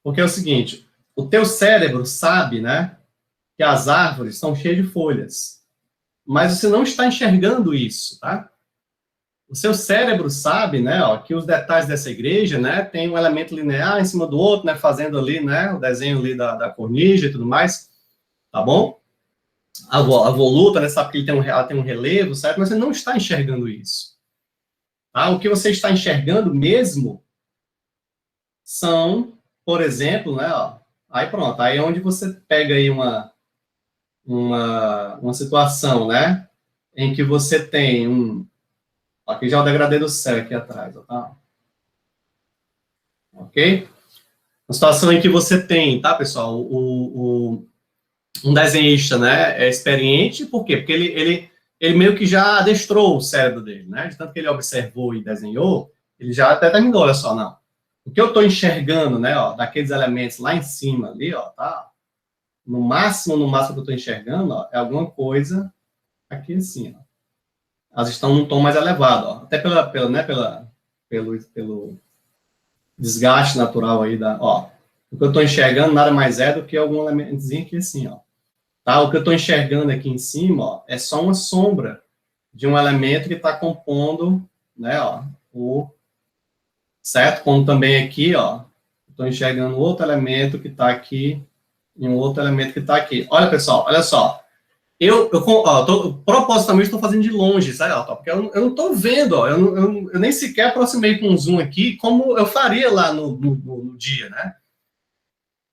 Speaker 3: porque é o seguinte, o teu cérebro sabe, né, que as árvores estão cheias de folhas, mas você não está enxergando isso, tá? O seu cérebro sabe, né, ó, que os detalhes dessa igreja, né, tem um elemento linear em cima do outro, né, fazendo ali, né, o desenho ali da cornija e tudo mais, tá bom? A voluta, né, sabe que ela tem um relevo, certo? Mas você não está enxergando isso. Tá? O que você está enxergando mesmo são, por exemplo, né, ó, aí pronto, aí é onde você pega aí uma situação, né, em que você tem aqui já é o degradê do céu aqui atrás, ó, tá? Ok? Uma situação em que você tem, tá, pessoal, um desenhista, né, experiente, por quê? Porque ele meio que já adestrou o cérebro dele, né, de tanto que ele observou e desenhou, ele já até terminou, olha só, não. O que eu estou enxergando, né, ó, daqueles elementos lá em cima ali, ó, tá? No máximo que eu estou enxergando, ó, é alguma coisa aqui assim, ó. Elas estão num tom mais elevado, ó. Até pelo desgaste natural aí ó. O que eu estou enxergando nada mais é do que algum elementozinho aqui assim, ó. Tá? O que eu estou enxergando aqui em cima, ó, é só uma sombra de um elemento que está compondo, né, ó, certo? Como também aqui, ó, estou enxergando outro elemento que está aqui e um outro elemento que está aqui. Olha, pessoal, olha só. Propositalmente estou fazendo de longe, sabe, ó, porque eu não estou vendo, ó, eu nem sequer aproximei com um zoom aqui, como eu faria lá no dia, né?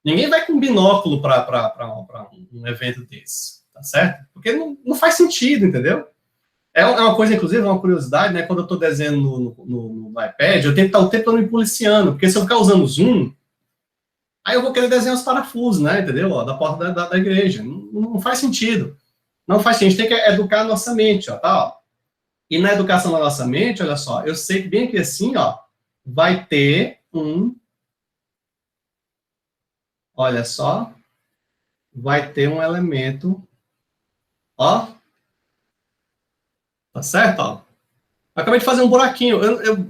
Speaker 3: Ninguém vai com binóculo para um evento desse, tá certo? Porque não faz sentido, entendeu? É uma coisa, inclusive, uma curiosidade, né? Quando eu estou desenhando no iPad, eu tenho que estar o tempo todo me policiando, porque se eu ficar usando zoom, aí eu vou querer desenhar os parafusos, né? Entendeu? Ó, da porta da igreja. Não faz sentido. Não faz sentido. A gente tem que educar a nossa mente, ó, tá? Ó. E na educação da nossa mente, olha só, eu sei que bem aqui assim, ó, vai ter olha só, vai ter um elemento, ó, tá certo, ó? Eu acabei de fazer um buraquinho,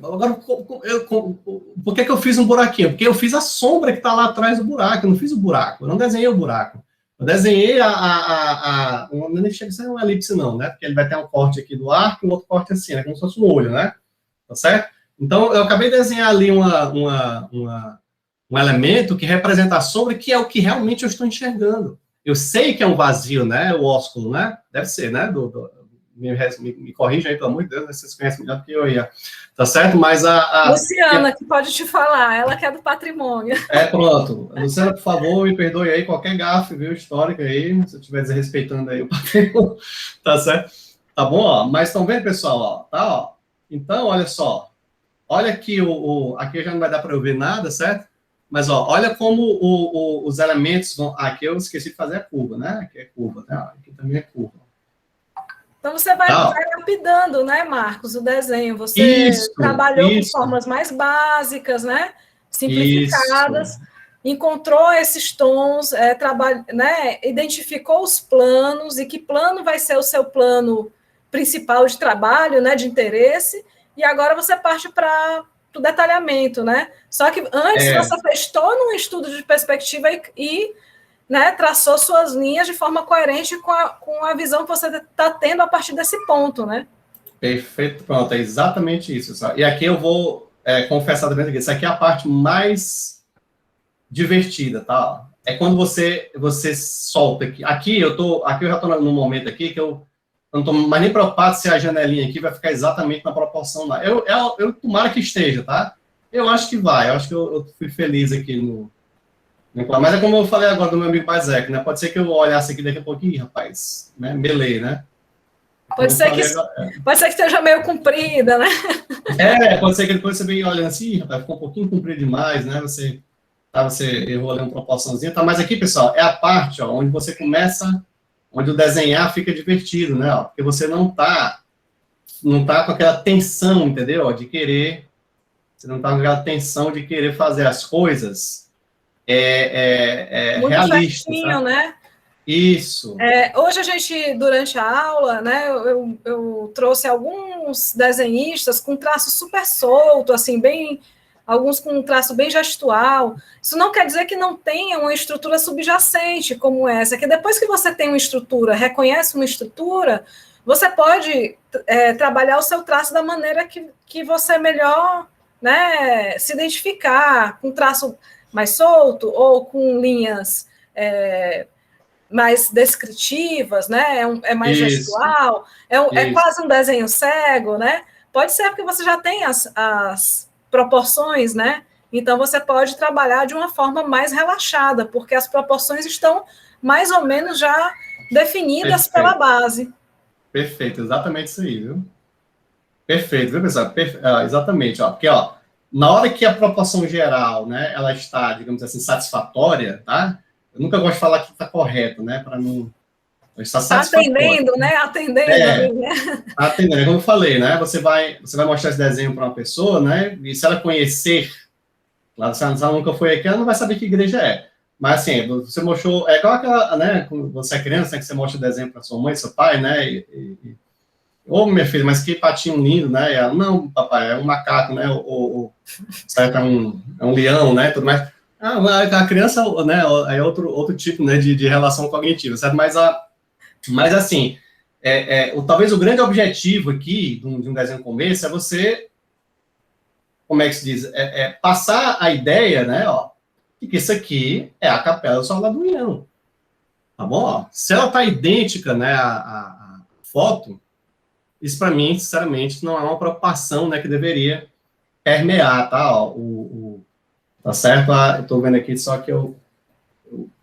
Speaker 3: agora, por que eu fiz um buraquinho? Porque eu fiz a sombra que está lá atrás do buraco, eu não fiz o buraco, eu não desenhei o buraco. Eu desenhei não chega a ser uma elipse não, né? Porque ele vai ter um corte aqui do arco e um outro corte assim, né? Como se fosse um olho, né? Tá certo? Então, eu acabei de desenhar ali um elemento que representa a sombra, que é o que realmente eu estou enxergando. Eu sei que é um vazio, né? O ósculo, né? Deve ser, né? Me corrijam aí, pelo amor de Deus, vocês conhecem melhor do que eu ia. Tá certo? Mas
Speaker 1: Luciana, que pode te falar, ela que é do patrimônio.
Speaker 3: Pronto. Luciana, por favor, me perdoe aí qualquer gafe, viu, histórica aí, se eu estiver desrespeitando aí o patrimônio, tá certo? Tá bom, ó? Mas estão vendo, pessoal, ó? Tá, ó? Então, olha só. Olha aqui, aqui já não vai dar para eu ver nada, certo? Mas, ó, olha como os elementos vão... Aqui eu esqueci de fazer a curva, né? Aqui é curva, né? Aqui também é curva.
Speaker 1: Então, você vai lapidando, né, Marcos, o desenho. Você trabalhou com formas mais básicas, né? Simplificadas. Encontrou esses tons, né? Identificou os planos e que plano vai ser o seu plano principal de trabalho, né? De interesse. E agora você parte para o detalhamento, né? Só que antes você fez todo um estudo de perspectiva e né, traçou suas linhas de forma coerente com a visão que você está tendo a partir desse ponto, né?
Speaker 3: Perfeito, pronto, é exatamente isso. Só. E aqui eu vou confessar também que isso aqui é a parte mais divertida, tá? É quando você solta aqui. Aqui eu já estou num momento aqui que eu não estou mais nem preocupado se a janelinha aqui vai ficar exatamente na proporção lá. Eu tomara que esteja, tá? Eu acho que vai, eu acho que eu fui feliz aqui no... Mas é como eu falei agora do meu amigo Baizek, né? Pode ser que eu olhasse aqui daqui a pouquinho, rapaz, né? Melei, né?
Speaker 1: Pode ser que esteja meio comprida, né?
Speaker 3: Pode ser que depois você venha olhando assim, rapaz, ficou um pouquinho comprido demais, né? Você errou ali uma proporçãozinha, tá? Mas aqui, pessoal, é a parte, ó, onde você começa, onde o desenhar fica divertido, né? Ó, porque você não tá com aquela tensão, entendeu? De querer, você não tá com aquela tensão de querer fazer as coisas
Speaker 1: muito
Speaker 3: realista,
Speaker 1: certinho,
Speaker 3: tá?
Speaker 1: né?
Speaker 3: Isso.
Speaker 1: Hoje a gente, durante a aula, né, eu trouxe alguns desenhistas com traço super solto, assim, alguns com um traço bem gestual. Isso não quer dizer que não tenha uma estrutura subjacente como essa, que depois que você tem uma estrutura, reconhece uma estrutura, você pode trabalhar o seu traço da maneira que você melhor, né, se identificar, com traço mais solto ou com linhas mais descritivas, né? É mais gestual, é quase um desenho cego, né? Pode ser porque você já tem as proporções, né? Então você pode trabalhar de uma forma mais relaxada, porque as proporções estão mais ou menos já definidas pela base.
Speaker 3: Perfeito, exatamente isso aí, viu? Perfeito, viu, pessoal? Exatamente, ó, porque, ó, na hora que a proporção geral, né, ela está, digamos assim, satisfatória, tá? Eu nunca gosto de falar que está correto, né, para não estar satisfatório.
Speaker 1: Atendendo, né? Atendendo.
Speaker 3: Atendendo, como eu falei, né? Você vai mostrar esse desenho para uma pessoa, né? E se ela conhecer, claro, se ela nunca foi aqui, ela não vai saber que igreja é. Mas assim, você mostrou, é igual aquela, né? Quando você é criança, né, que você mostra o desenho para sua mãe, seu pai, né? Ô, minha filha, mas que patinho lindo, né? E ela, não, papai, é um macaco, né? Certo, é um leão, né? Tudo mais. A criança, né, é outro tipo, né, de relação cognitiva, certo? Mas assim, talvez o grande objetivo aqui de um desenho como esse é você, como é que se diz, passar a ideia, né, ó, de que isso aqui é a Capela do Soldado União, tá bom? Ó, se ela tá idêntica, né, a foto, isso para mim, sinceramente, não é uma preocupação, né, que deveria permear, tá? Ó, tá certo? Eu tô vendo aqui, só que eu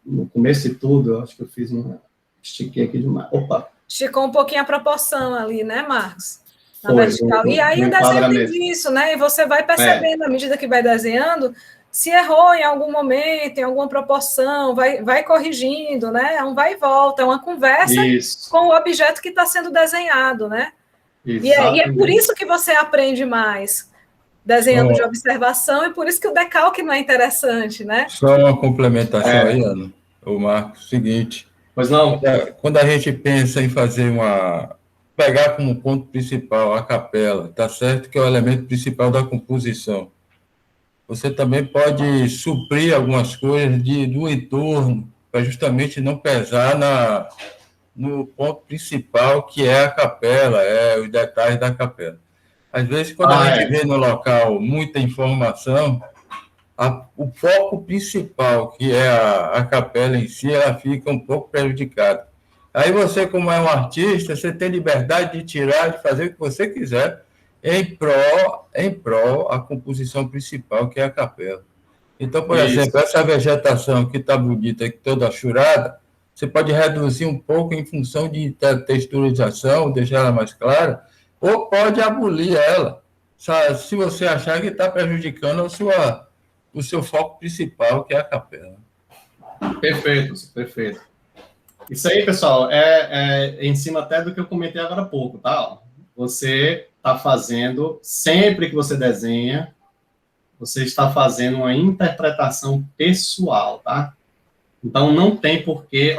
Speaker 3: no começo de tudo, eu acho que eu fiz estiquei aqui demais. Opa!
Speaker 1: Esticou um pouquinho a proporção ali, né, Marcos? Na
Speaker 3: Foi,
Speaker 1: vertical. E aí o desenho tem disso, né? E você vai percebendo, à medida que vai desenhando, se errou em algum momento, em alguma proporção, vai corrigindo, né? É um vai e volta, é uma conversa com o objeto que está sendo desenhado, né? E é por isso que você aprende mais desenhando de observação, e por isso que o decalque não é interessante, né?
Speaker 5: Só uma complementação aí, Ana. O Marcos, seguinte.
Speaker 3: Pois não?
Speaker 5: Quando a gente pensa em pegar como ponto principal a capela, tá certo que é o elemento principal da composição. Você também pode suprir algumas coisas do entorno, para justamente não pesar no ponto principal, que é a capela, os detalhes da capela. Às vezes, quando a gente vê no local muita informação, o foco principal, que é a capela em si, ela fica um pouco prejudicada. Aí você, como é um artista, você tem liberdade de tirar, de fazer o que você quiser, em prol a composição principal, que é a capela. Então, por exemplo, essa vegetação que está bonita, toda churada, você pode reduzir um pouco em função de texturização, deixar ela mais clara, ou pode abolir ela, se você achar que está prejudicando o seu foco principal, que é a capela.
Speaker 3: Perfeito, perfeito. Isso aí, pessoal, é em cima até do que eu comentei agora há pouco, tá? Você está fazendo, sempre que você desenha, você está fazendo uma interpretação pessoal, tá? Então, não tem porquê...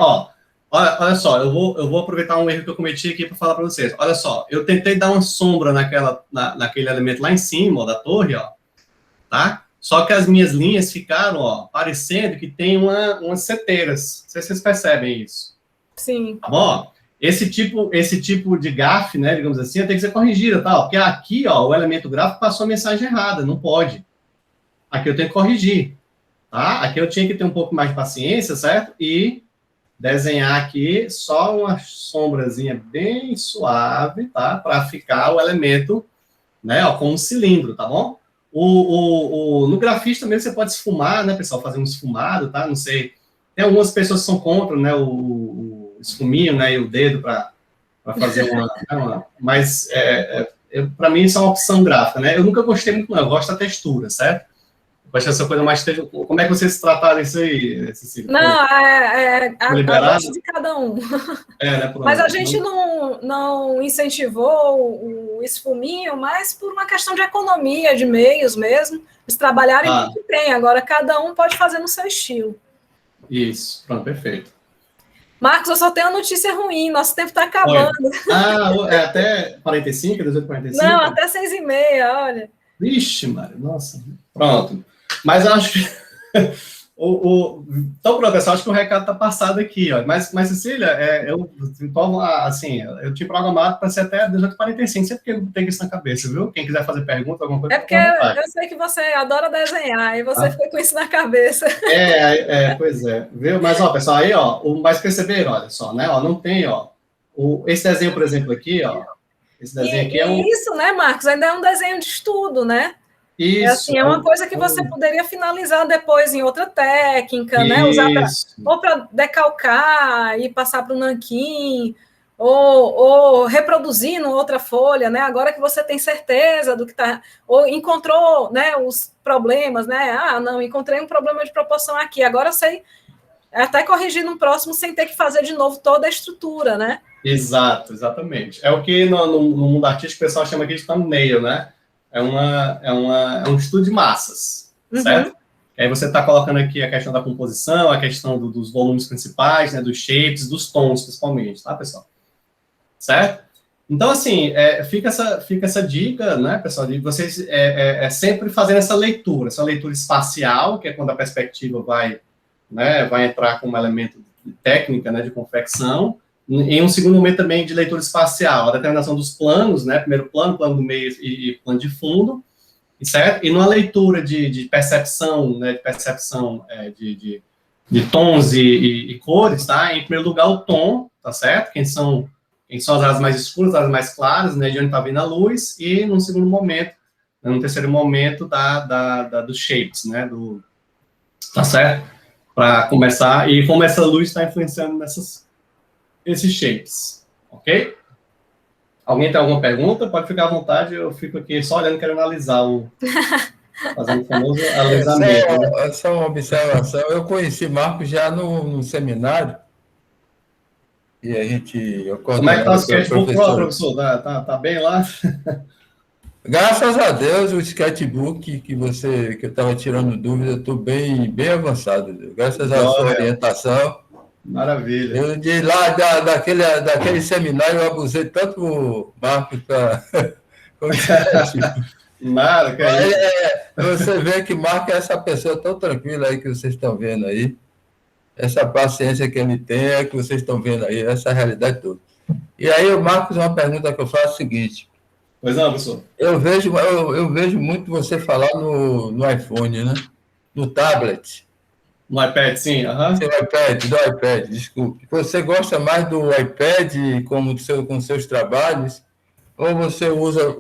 Speaker 3: Olha só, eu vou aproveitar um erro que eu cometi aqui para falar para vocês. Olha só, eu tentei dar uma sombra naquele elemento lá em cima, ó, da torre, ó, tá? Só que as minhas linhas ficaram, ó, parecendo que tem umas seteiras. Não sei se vocês percebem isso.
Speaker 1: Sim.
Speaker 3: Tá bom? Esse tipo de gafe, né, digamos assim, tem que ser corrigida, tá? Porque aqui, ó, o elemento gráfico passou a mensagem errada, não pode. Aqui eu tenho que corrigir, tá? Aqui eu tinha que ter um pouco mais de paciência, certo? E desenhar aqui só uma sombrazinha bem suave, tá? Para ficar o elemento, né, ó, com um cilindro, tá bom? No grafista também você pode esfumar, né, pessoal? Fazer um esfumado, tá? Não sei. Tem algumas pessoas que são contra, né, o esfuminho, né, e o dedo para fazer mas para mim isso é uma opção gráfica, né? Eu nunca gostei muito, não. Eu gosto da textura, certo? Eu gosto dessa coisa mais... Como é que vocês trataram isso aí, Cecília?
Speaker 1: Não, a gosto de cada um.
Speaker 3: Né,
Speaker 1: mas a gente não incentivou o esfuminho, mas por uma questão de economia, de meios mesmo. Eles trabalharem com o que tem. Agora, cada um pode fazer no seu estilo.
Speaker 3: Isso, pronto, perfeito.
Speaker 1: Marcos, eu só tenho uma notícia ruim, nosso tempo está acabando.
Speaker 3: É até 45, 18h45?
Speaker 1: Não, até 6h30, olha.
Speaker 3: Vixe, Mário, nossa. Pronto. Mas eu acho que... Então, pronto, pessoal, acho que o recado está passado aqui, ó. Mas Cecília, eu tinha programado para ser até 18h45, sempre que eu tenho isso na cabeça, viu? Quem quiser fazer pergunta, alguma coisa...
Speaker 1: É porque eu sei que você adora desenhar, e você fica com isso na cabeça.
Speaker 3: Pois é, viu? Mas, ó, pessoal, aí, ó, mas perceberam, olha só, né? Ó, não tem, ó, esse desenho, por exemplo, aqui, ó, esse desenho aqui
Speaker 1: Isso, né, Marcos? Ainda é um desenho de estudo, né?
Speaker 3: Isso.
Speaker 1: É uma coisa que você poderia finalizar depois em outra técnica, né? Usar ou para decalcar e passar para o nanquim, ou reproduzir em outra folha, né? Agora que você tem certeza do que está... Ou encontrou, né, os problemas, né? Não, encontrei um problema de proporção aqui. Agora eu sei até corrigir no próximo sem ter que fazer de novo toda a estrutura, né?
Speaker 3: Exato, exatamente. É o que no mundo artístico o pessoal chama aqui de thumbnail, né? É um estudo de massas, certo? Aí você está colocando aqui a questão da composição, a questão dos volumes principais, né, dos shapes, dos tons, principalmente, tá, pessoal? Certo? Então, assim, fica essa dica, né, pessoal, de vocês sempre fazendo essa leitura espacial, que é quando a perspectiva vai entrar como elemento de técnica, né, de confecção, em um segundo momento também de leitura espacial, a determinação dos planos, né, primeiro plano do meio e plano de fundo, certo? E numa leitura de percepção, né, de tons e cores, tá? Em primeiro lugar, o tom, tá certo? Quem são as áreas mais escuras, as áreas mais claras, né, de onde está vindo a luz, e num segundo momento, no terceiro momento, dos shapes, né, tá certo? Para começar, e como essa luz está influenciando esses shapes, ok? Alguém tem alguma pergunta? Pode ficar à vontade, eu fico aqui só olhando, quero analisar fazendo o famoso alisamento.
Speaker 5: É só uma observação, eu conheci Marcos já no seminário, e a gente...
Speaker 3: Como é que está o sketchbook, professor? Tá bem lá?
Speaker 5: Graças a Deus, o sketchbook que eu estava tirando dúvida, eu estou bem avançado. Graças à sua orientação.
Speaker 3: Maravilha.
Speaker 5: Eu de lá, daquele seminário, eu abusei tanto o Marcos para...
Speaker 3: Nada, que
Speaker 5: você vê que Marcos é essa pessoa tão tranquila aí que vocês estão vendo aí. Essa paciência que ele tem é que vocês estão vendo aí, essa realidade toda. E aí, Marcos, uma pergunta que eu faço é a seguinte.
Speaker 3: Pois não, professor.
Speaker 5: Eu vejo muito você falar no iPhone, né? No tablet.
Speaker 3: No iPad, sim.
Speaker 5: Do iPad, desculpe. Você gosta mais do iPad com seus trabalhos, ou você usa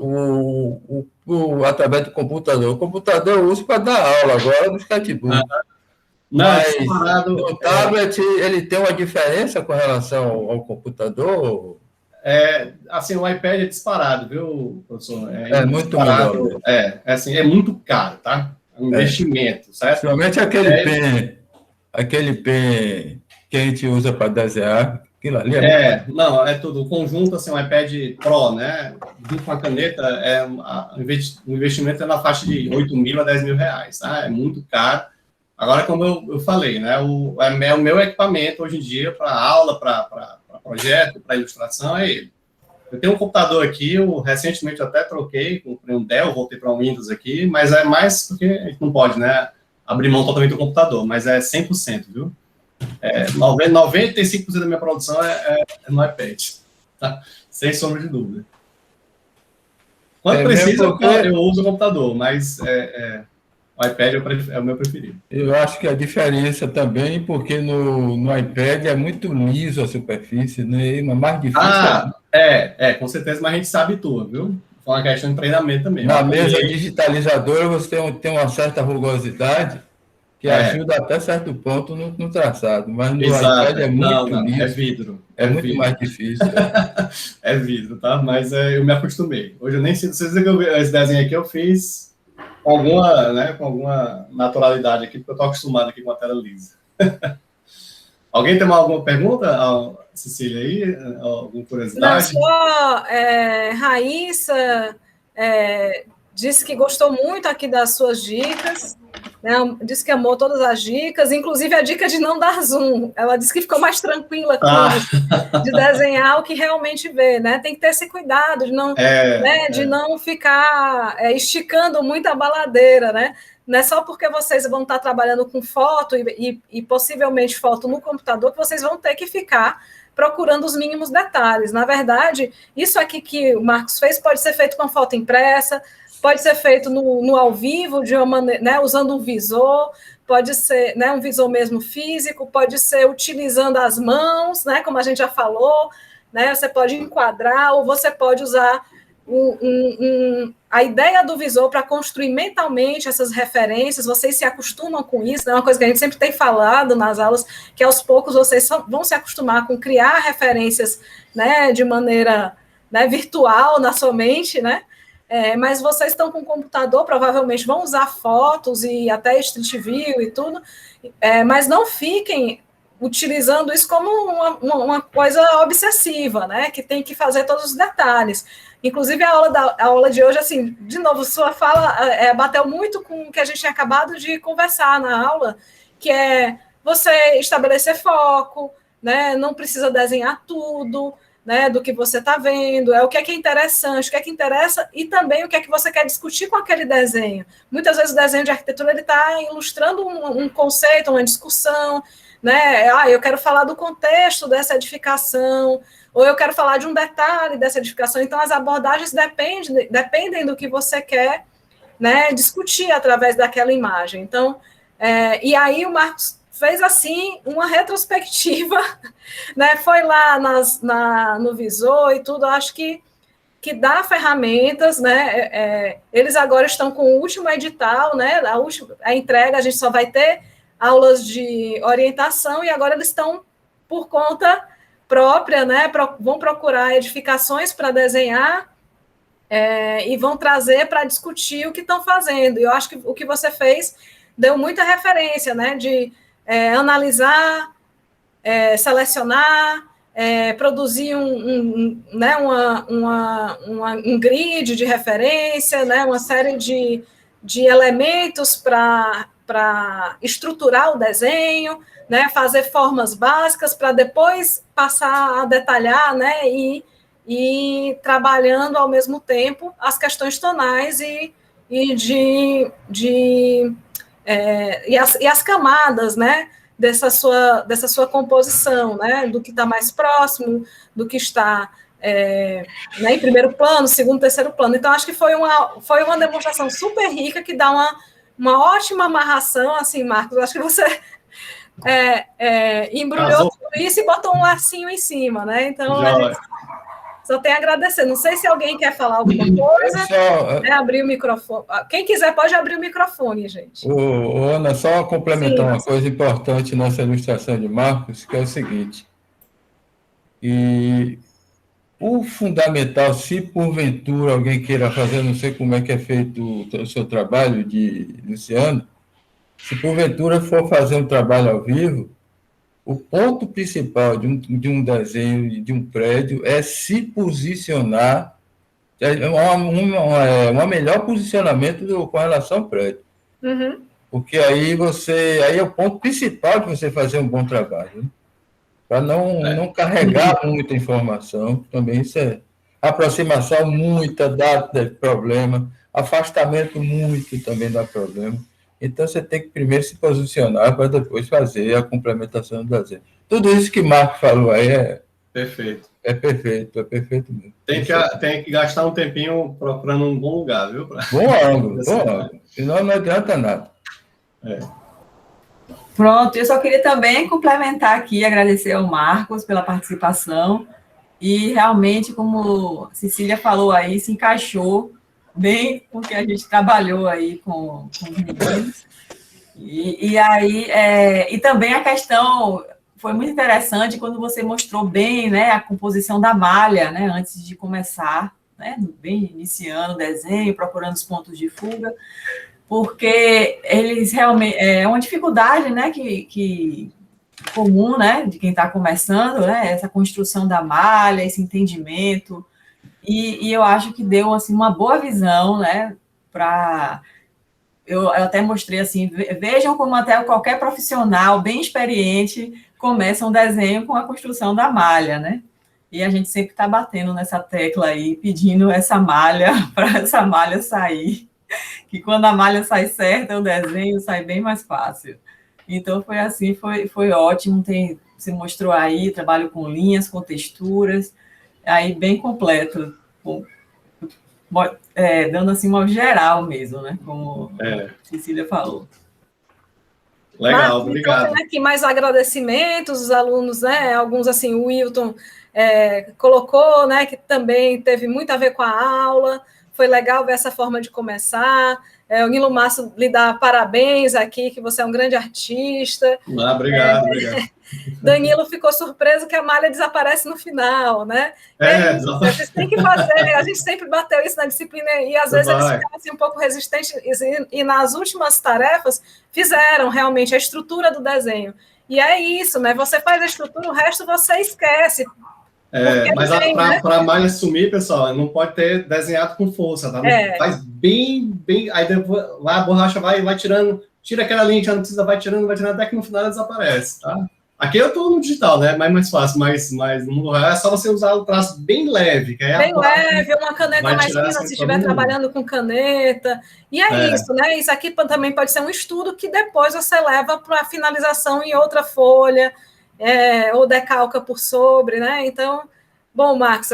Speaker 5: através do computador? O computador eu uso para dar aula agora no sketchbook.
Speaker 3: Não,
Speaker 5: mas no tablet ele tem uma diferença com relação ao computador?
Speaker 3: Assim, o iPad é disparado, viu, professor?
Speaker 5: É muito melhor.
Speaker 3: Assim, é muito caro, tá? É um investimento, certo?
Speaker 5: Principalmente aquele pen que a gente usa para desenhar, aquilo ali
Speaker 3: não, é tudo. O conjunto, assim, um iPad Pro, né? Junto com a caneta, o investimento é na faixa de 8 mil a 10 mil reais, tá? É muito caro. Agora, como eu falei, né? O meu equipamento hoje em dia para aula, para projeto, para ilustração, é ele. Eu tenho um computador aqui, recentemente eu até troquei, comprei um Dell, voltei para um Windows aqui, mas é mais porque a gente não pode, né? Abrir mão totalmente do computador, mas é 100%, viu? 95% da minha produção é no iPad, tá? Sem sombra de dúvida. Quando precisa, eu uso o computador, mas o iPad é o meu preferido.
Speaker 5: Eu acho que a diferença também, porque no iPad é muito liso a superfície, né? É mais difícil.
Speaker 3: Com certeza, mas a gente se habitua, viu? Foi uma questão de treinamento também.
Speaker 5: Na mesa digitalizadora você tem uma certa rugosidade que ajuda até certo ponto no traçado, mas no iPad é muito liso.
Speaker 3: É vidro.
Speaker 5: É muito vidro. Mais difícil.
Speaker 3: É vidro, tá? Mas eu me acostumei. Hoje eu nem sinto. Vocês viram que esse desenho aqui eu fiz com alguma naturalidade aqui, porque eu estou acostumado aqui com a tela lisa. Alguém tem alguma pergunta, Cecília, aí? Alguma curiosidade?
Speaker 1: Não, só Raíssa disse que gostou muito aqui das suas dicas, né? Disse que amou todas as dicas, inclusive a dica de não dar zoom. Ela disse que ficou mais tranquila de desenhar o que realmente vê, né? Tem que ter esse cuidado de não ficar esticando muito a baladeira, né? Não é só porque vocês vão estar trabalhando com foto e possivelmente foto no computador que vocês vão ter que ficar procurando os mínimos detalhes. Na verdade, isso aqui que o Marcos fez pode ser feito com foto impressa, pode ser feito no ao vivo, de uma maneira, né, usando um visor, pode ser, né, um visor mesmo físico, pode ser utilizando as mãos, né, como a gente já falou, né, você pode enquadrar, ou você pode usar a ideia do visor para construir mentalmente essas referências. Vocês se acostumam com isso, é uma coisa que a gente sempre tem falado nas aulas, que aos poucos vocês vão se acostumar com criar referências, né, de maneira, né, virtual na sua mente, né? Mas vocês estão com o computador, provavelmente vão usar fotos e até Street View e tudo, mas não fiquem utilizando isso como uma coisa obsessiva, né? Que tem que fazer todos os detalhes. Inclusive, a aula de hoje, assim, de novo, sua fala bateu muito com o que a gente tinha acabado de conversar na aula, que é você estabelecer foco, né? Não precisa desenhar tudo, né, do que você está vendo, é o que é interessante, o que é que interessa, e também o que é que você quer discutir com aquele desenho. Muitas vezes o desenho de arquitetura ele está ilustrando um conceito, uma discussão, né? Eu quero falar do contexto dessa edificação, ou eu quero falar de um detalhe dessa edificação. Então, as abordagens dependem do que você quer, né, discutir através daquela imagem. Então, e aí o Marcos fez, assim, uma retrospectiva, né, foi lá no Visor e tudo, acho que dá ferramentas, né, eles agora estão com o último edital, né, a entrega, a gente só vai ter aulas de orientação, e agora eles estão por conta própria, né, vão procurar edificações para desenhar, e vão trazer para discutir o que estão fazendo. E eu acho que o que você fez deu muita referência, né, de analisar, selecionar, produzir né, um grid de referência, né, uma série de elementos para estruturar o desenho, né, fazer formas básicas para depois passar a detalhar, né, e trabalhando ao mesmo tempo as questões tonais e as camadas, né, dessa sua composição, né, do que está mais próximo, do que está né, em primeiro plano, segundo, terceiro plano. Então, acho que foi uma demonstração super rica, que dá uma ótima amarração, assim, Marcos, acho que você embrulhou tudo isso e botou um lacinho em cima, né, então a gente só tem a agradecer. Não sei se alguém quer falar alguma coisa, abrir o microfone. Quem quiser pode abrir o microfone, gente.
Speaker 5: Ana, só complementar uma coisa importante nessa ilustração de Marcos, que é o seguinte, e o fundamental, se porventura alguém queira fazer, não sei como é que é feito o seu trabalho, Luciano, se porventura for fazer um trabalho ao vivo, o ponto principal de um desenho de um prédio é se posicionar, um melhor posicionamento com relação ao prédio.
Speaker 1: Uhum.
Speaker 5: Porque aí é o ponto principal de você fazer um bom trabalho, né? Para não carregar muita informação, também isso aproximação muita dá problema, afastamento muito também dá problema. Então, você tem que primeiro se posicionar para depois fazer a complementação do desenho. Tudo isso que o Marco falou aí
Speaker 3: perfeito.
Speaker 5: É perfeito mesmo.
Speaker 3: Tem que gastar um tempinho procurando um bom lugar, viu?
Speaker 5: Bom ângulo. Senão não adianta nada.
Speaker 6: Pronto, eu só queria também complementar aqui, agradecer ao Marcos pela participação, e realmente, como a Cecília falou aí, se encaixou bem, porque a gente trabalhou aí com os meninos. E aí, e também a questão foi muito interessante quando você mostrou bem, né, a composição da malha, né, antes de começar, né, bem iniciando o desenho, procurando os pontos de fuga, porque eles realmente é uma dificuldade, né, que comum, né, de quem está começando, né, essa construção da malha, esse entendimento. E eu acho que deu, assim, uma boa visão, né, eu até mostrei, assim, vejam como até qualquer profissional bem experiente começa um desenho com a construção da malha, né, e a gente sempre está batendo nessa tecla aí, pedindo essa malha, para essa malha sair, que quando a malha sai certa, o desenho sai bem mais fácil. Então, foi assim, foi ótimo, você mostrou aí, trabalho com linhas, com texturas, aí bem completo, dando assim uma geral mesmo, né? Como a Cecília falou.
Speaker 3: Legal, obrigado.
Speaker 1: Então, tem aqui mais agradecimentos, os alunos, né? Alguns, assim, o Wilton colocou, né? Que também teve muito a ver com a aula. Foi legal ver essa forma de começar. O Nilo Márcio lhe dá parabéns aqui, que você é um grande artista.
Speaker 3: Obrigado.
Speaker 1: Danilo ficou surpreso que a malha desaparece no final, né? A gente tem que fazer, a gente sempre bateu isso na disciplina, e às vezes eles ficaram assim, um pouco resistentes, e nas últimas tarefas fizeram realmente a estrutura do desenho. E é isso, né? Você faz a estrutura, o resto você esquece.
Speaker 3: Mas para a malha sumir, pessoal, não pode ter desenhado com força, tá? Faz bem, aí depois, a borracha vai tirando, tira aquela linha que já não precisa, vai tirando, até que no final ela desaparece, tá? Aqui eu estou no digital, né? Mais fácil, mas no mundo real é só você usar o traço bem leve. Que aí
Speaker 1: bem leve, uma caneta mais fina, se estiver trabalhando com caneta. E isso, né? Isso aqui também pode ser um estudo que depois você leva para a finalização em outra folha, ou decalca por sobre, né? Então, bom, Marcos,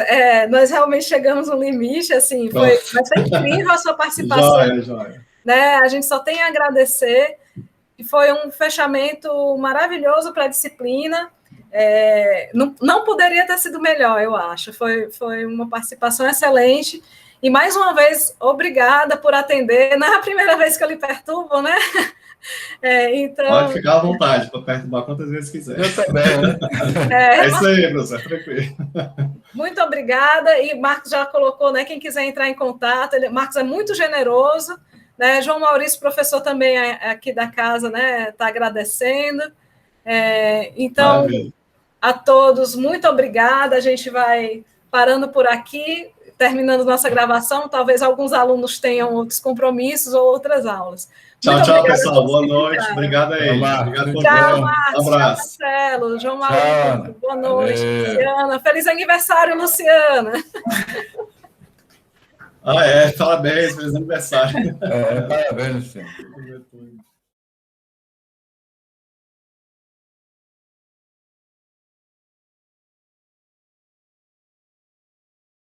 Speaker 1: nós realmente chegamos no limite, assim, vai ser incrível a sua participação.
Speaker 3: Joia.
Speaker 1: Né? A gente só tem a agradecer. E foi um fechamento maravilhoso para a disciplina. Não poderia ter sido melhor, eu acho. Foi uma participação excelente. E, mais uma vez, obrigada por atender. Não é a primeira vez que eu lhe perturbo, né? Então...
Speaker 3: Pode ficar à vontade para perturbar quantas vezes quiser.
Speaker 5: Eu também, né?
Speaker 3: É isso aí, professor, tranquilo.
Speaker 1: Muito obrigada. E Marcos já colocou, né? Quem quiser entrar em contato, Marcos é muito generoso. Né, João Maurício, professor também aqui da casa, né, está agradecendo. Então, maravilha. A todos, muito obrigada. A gente vai parando por aqui, terminando nossa gravação. Talvez alguns alunos tenham outros compromissos ou outras aulas.
Speaker 3: Tchau, pessoal. Boa noite. Obrigado aí.
Speaker 1: Obrigado, tchau, Marcos. Um abraço. Tchau, Marcelo. João Maurício. Boa noite, Luciana. Feliz aniversário, Luciana.
Speaker 3: Parabéns, feliz aniversário.
Speaker 5: Parabéns, Luciana.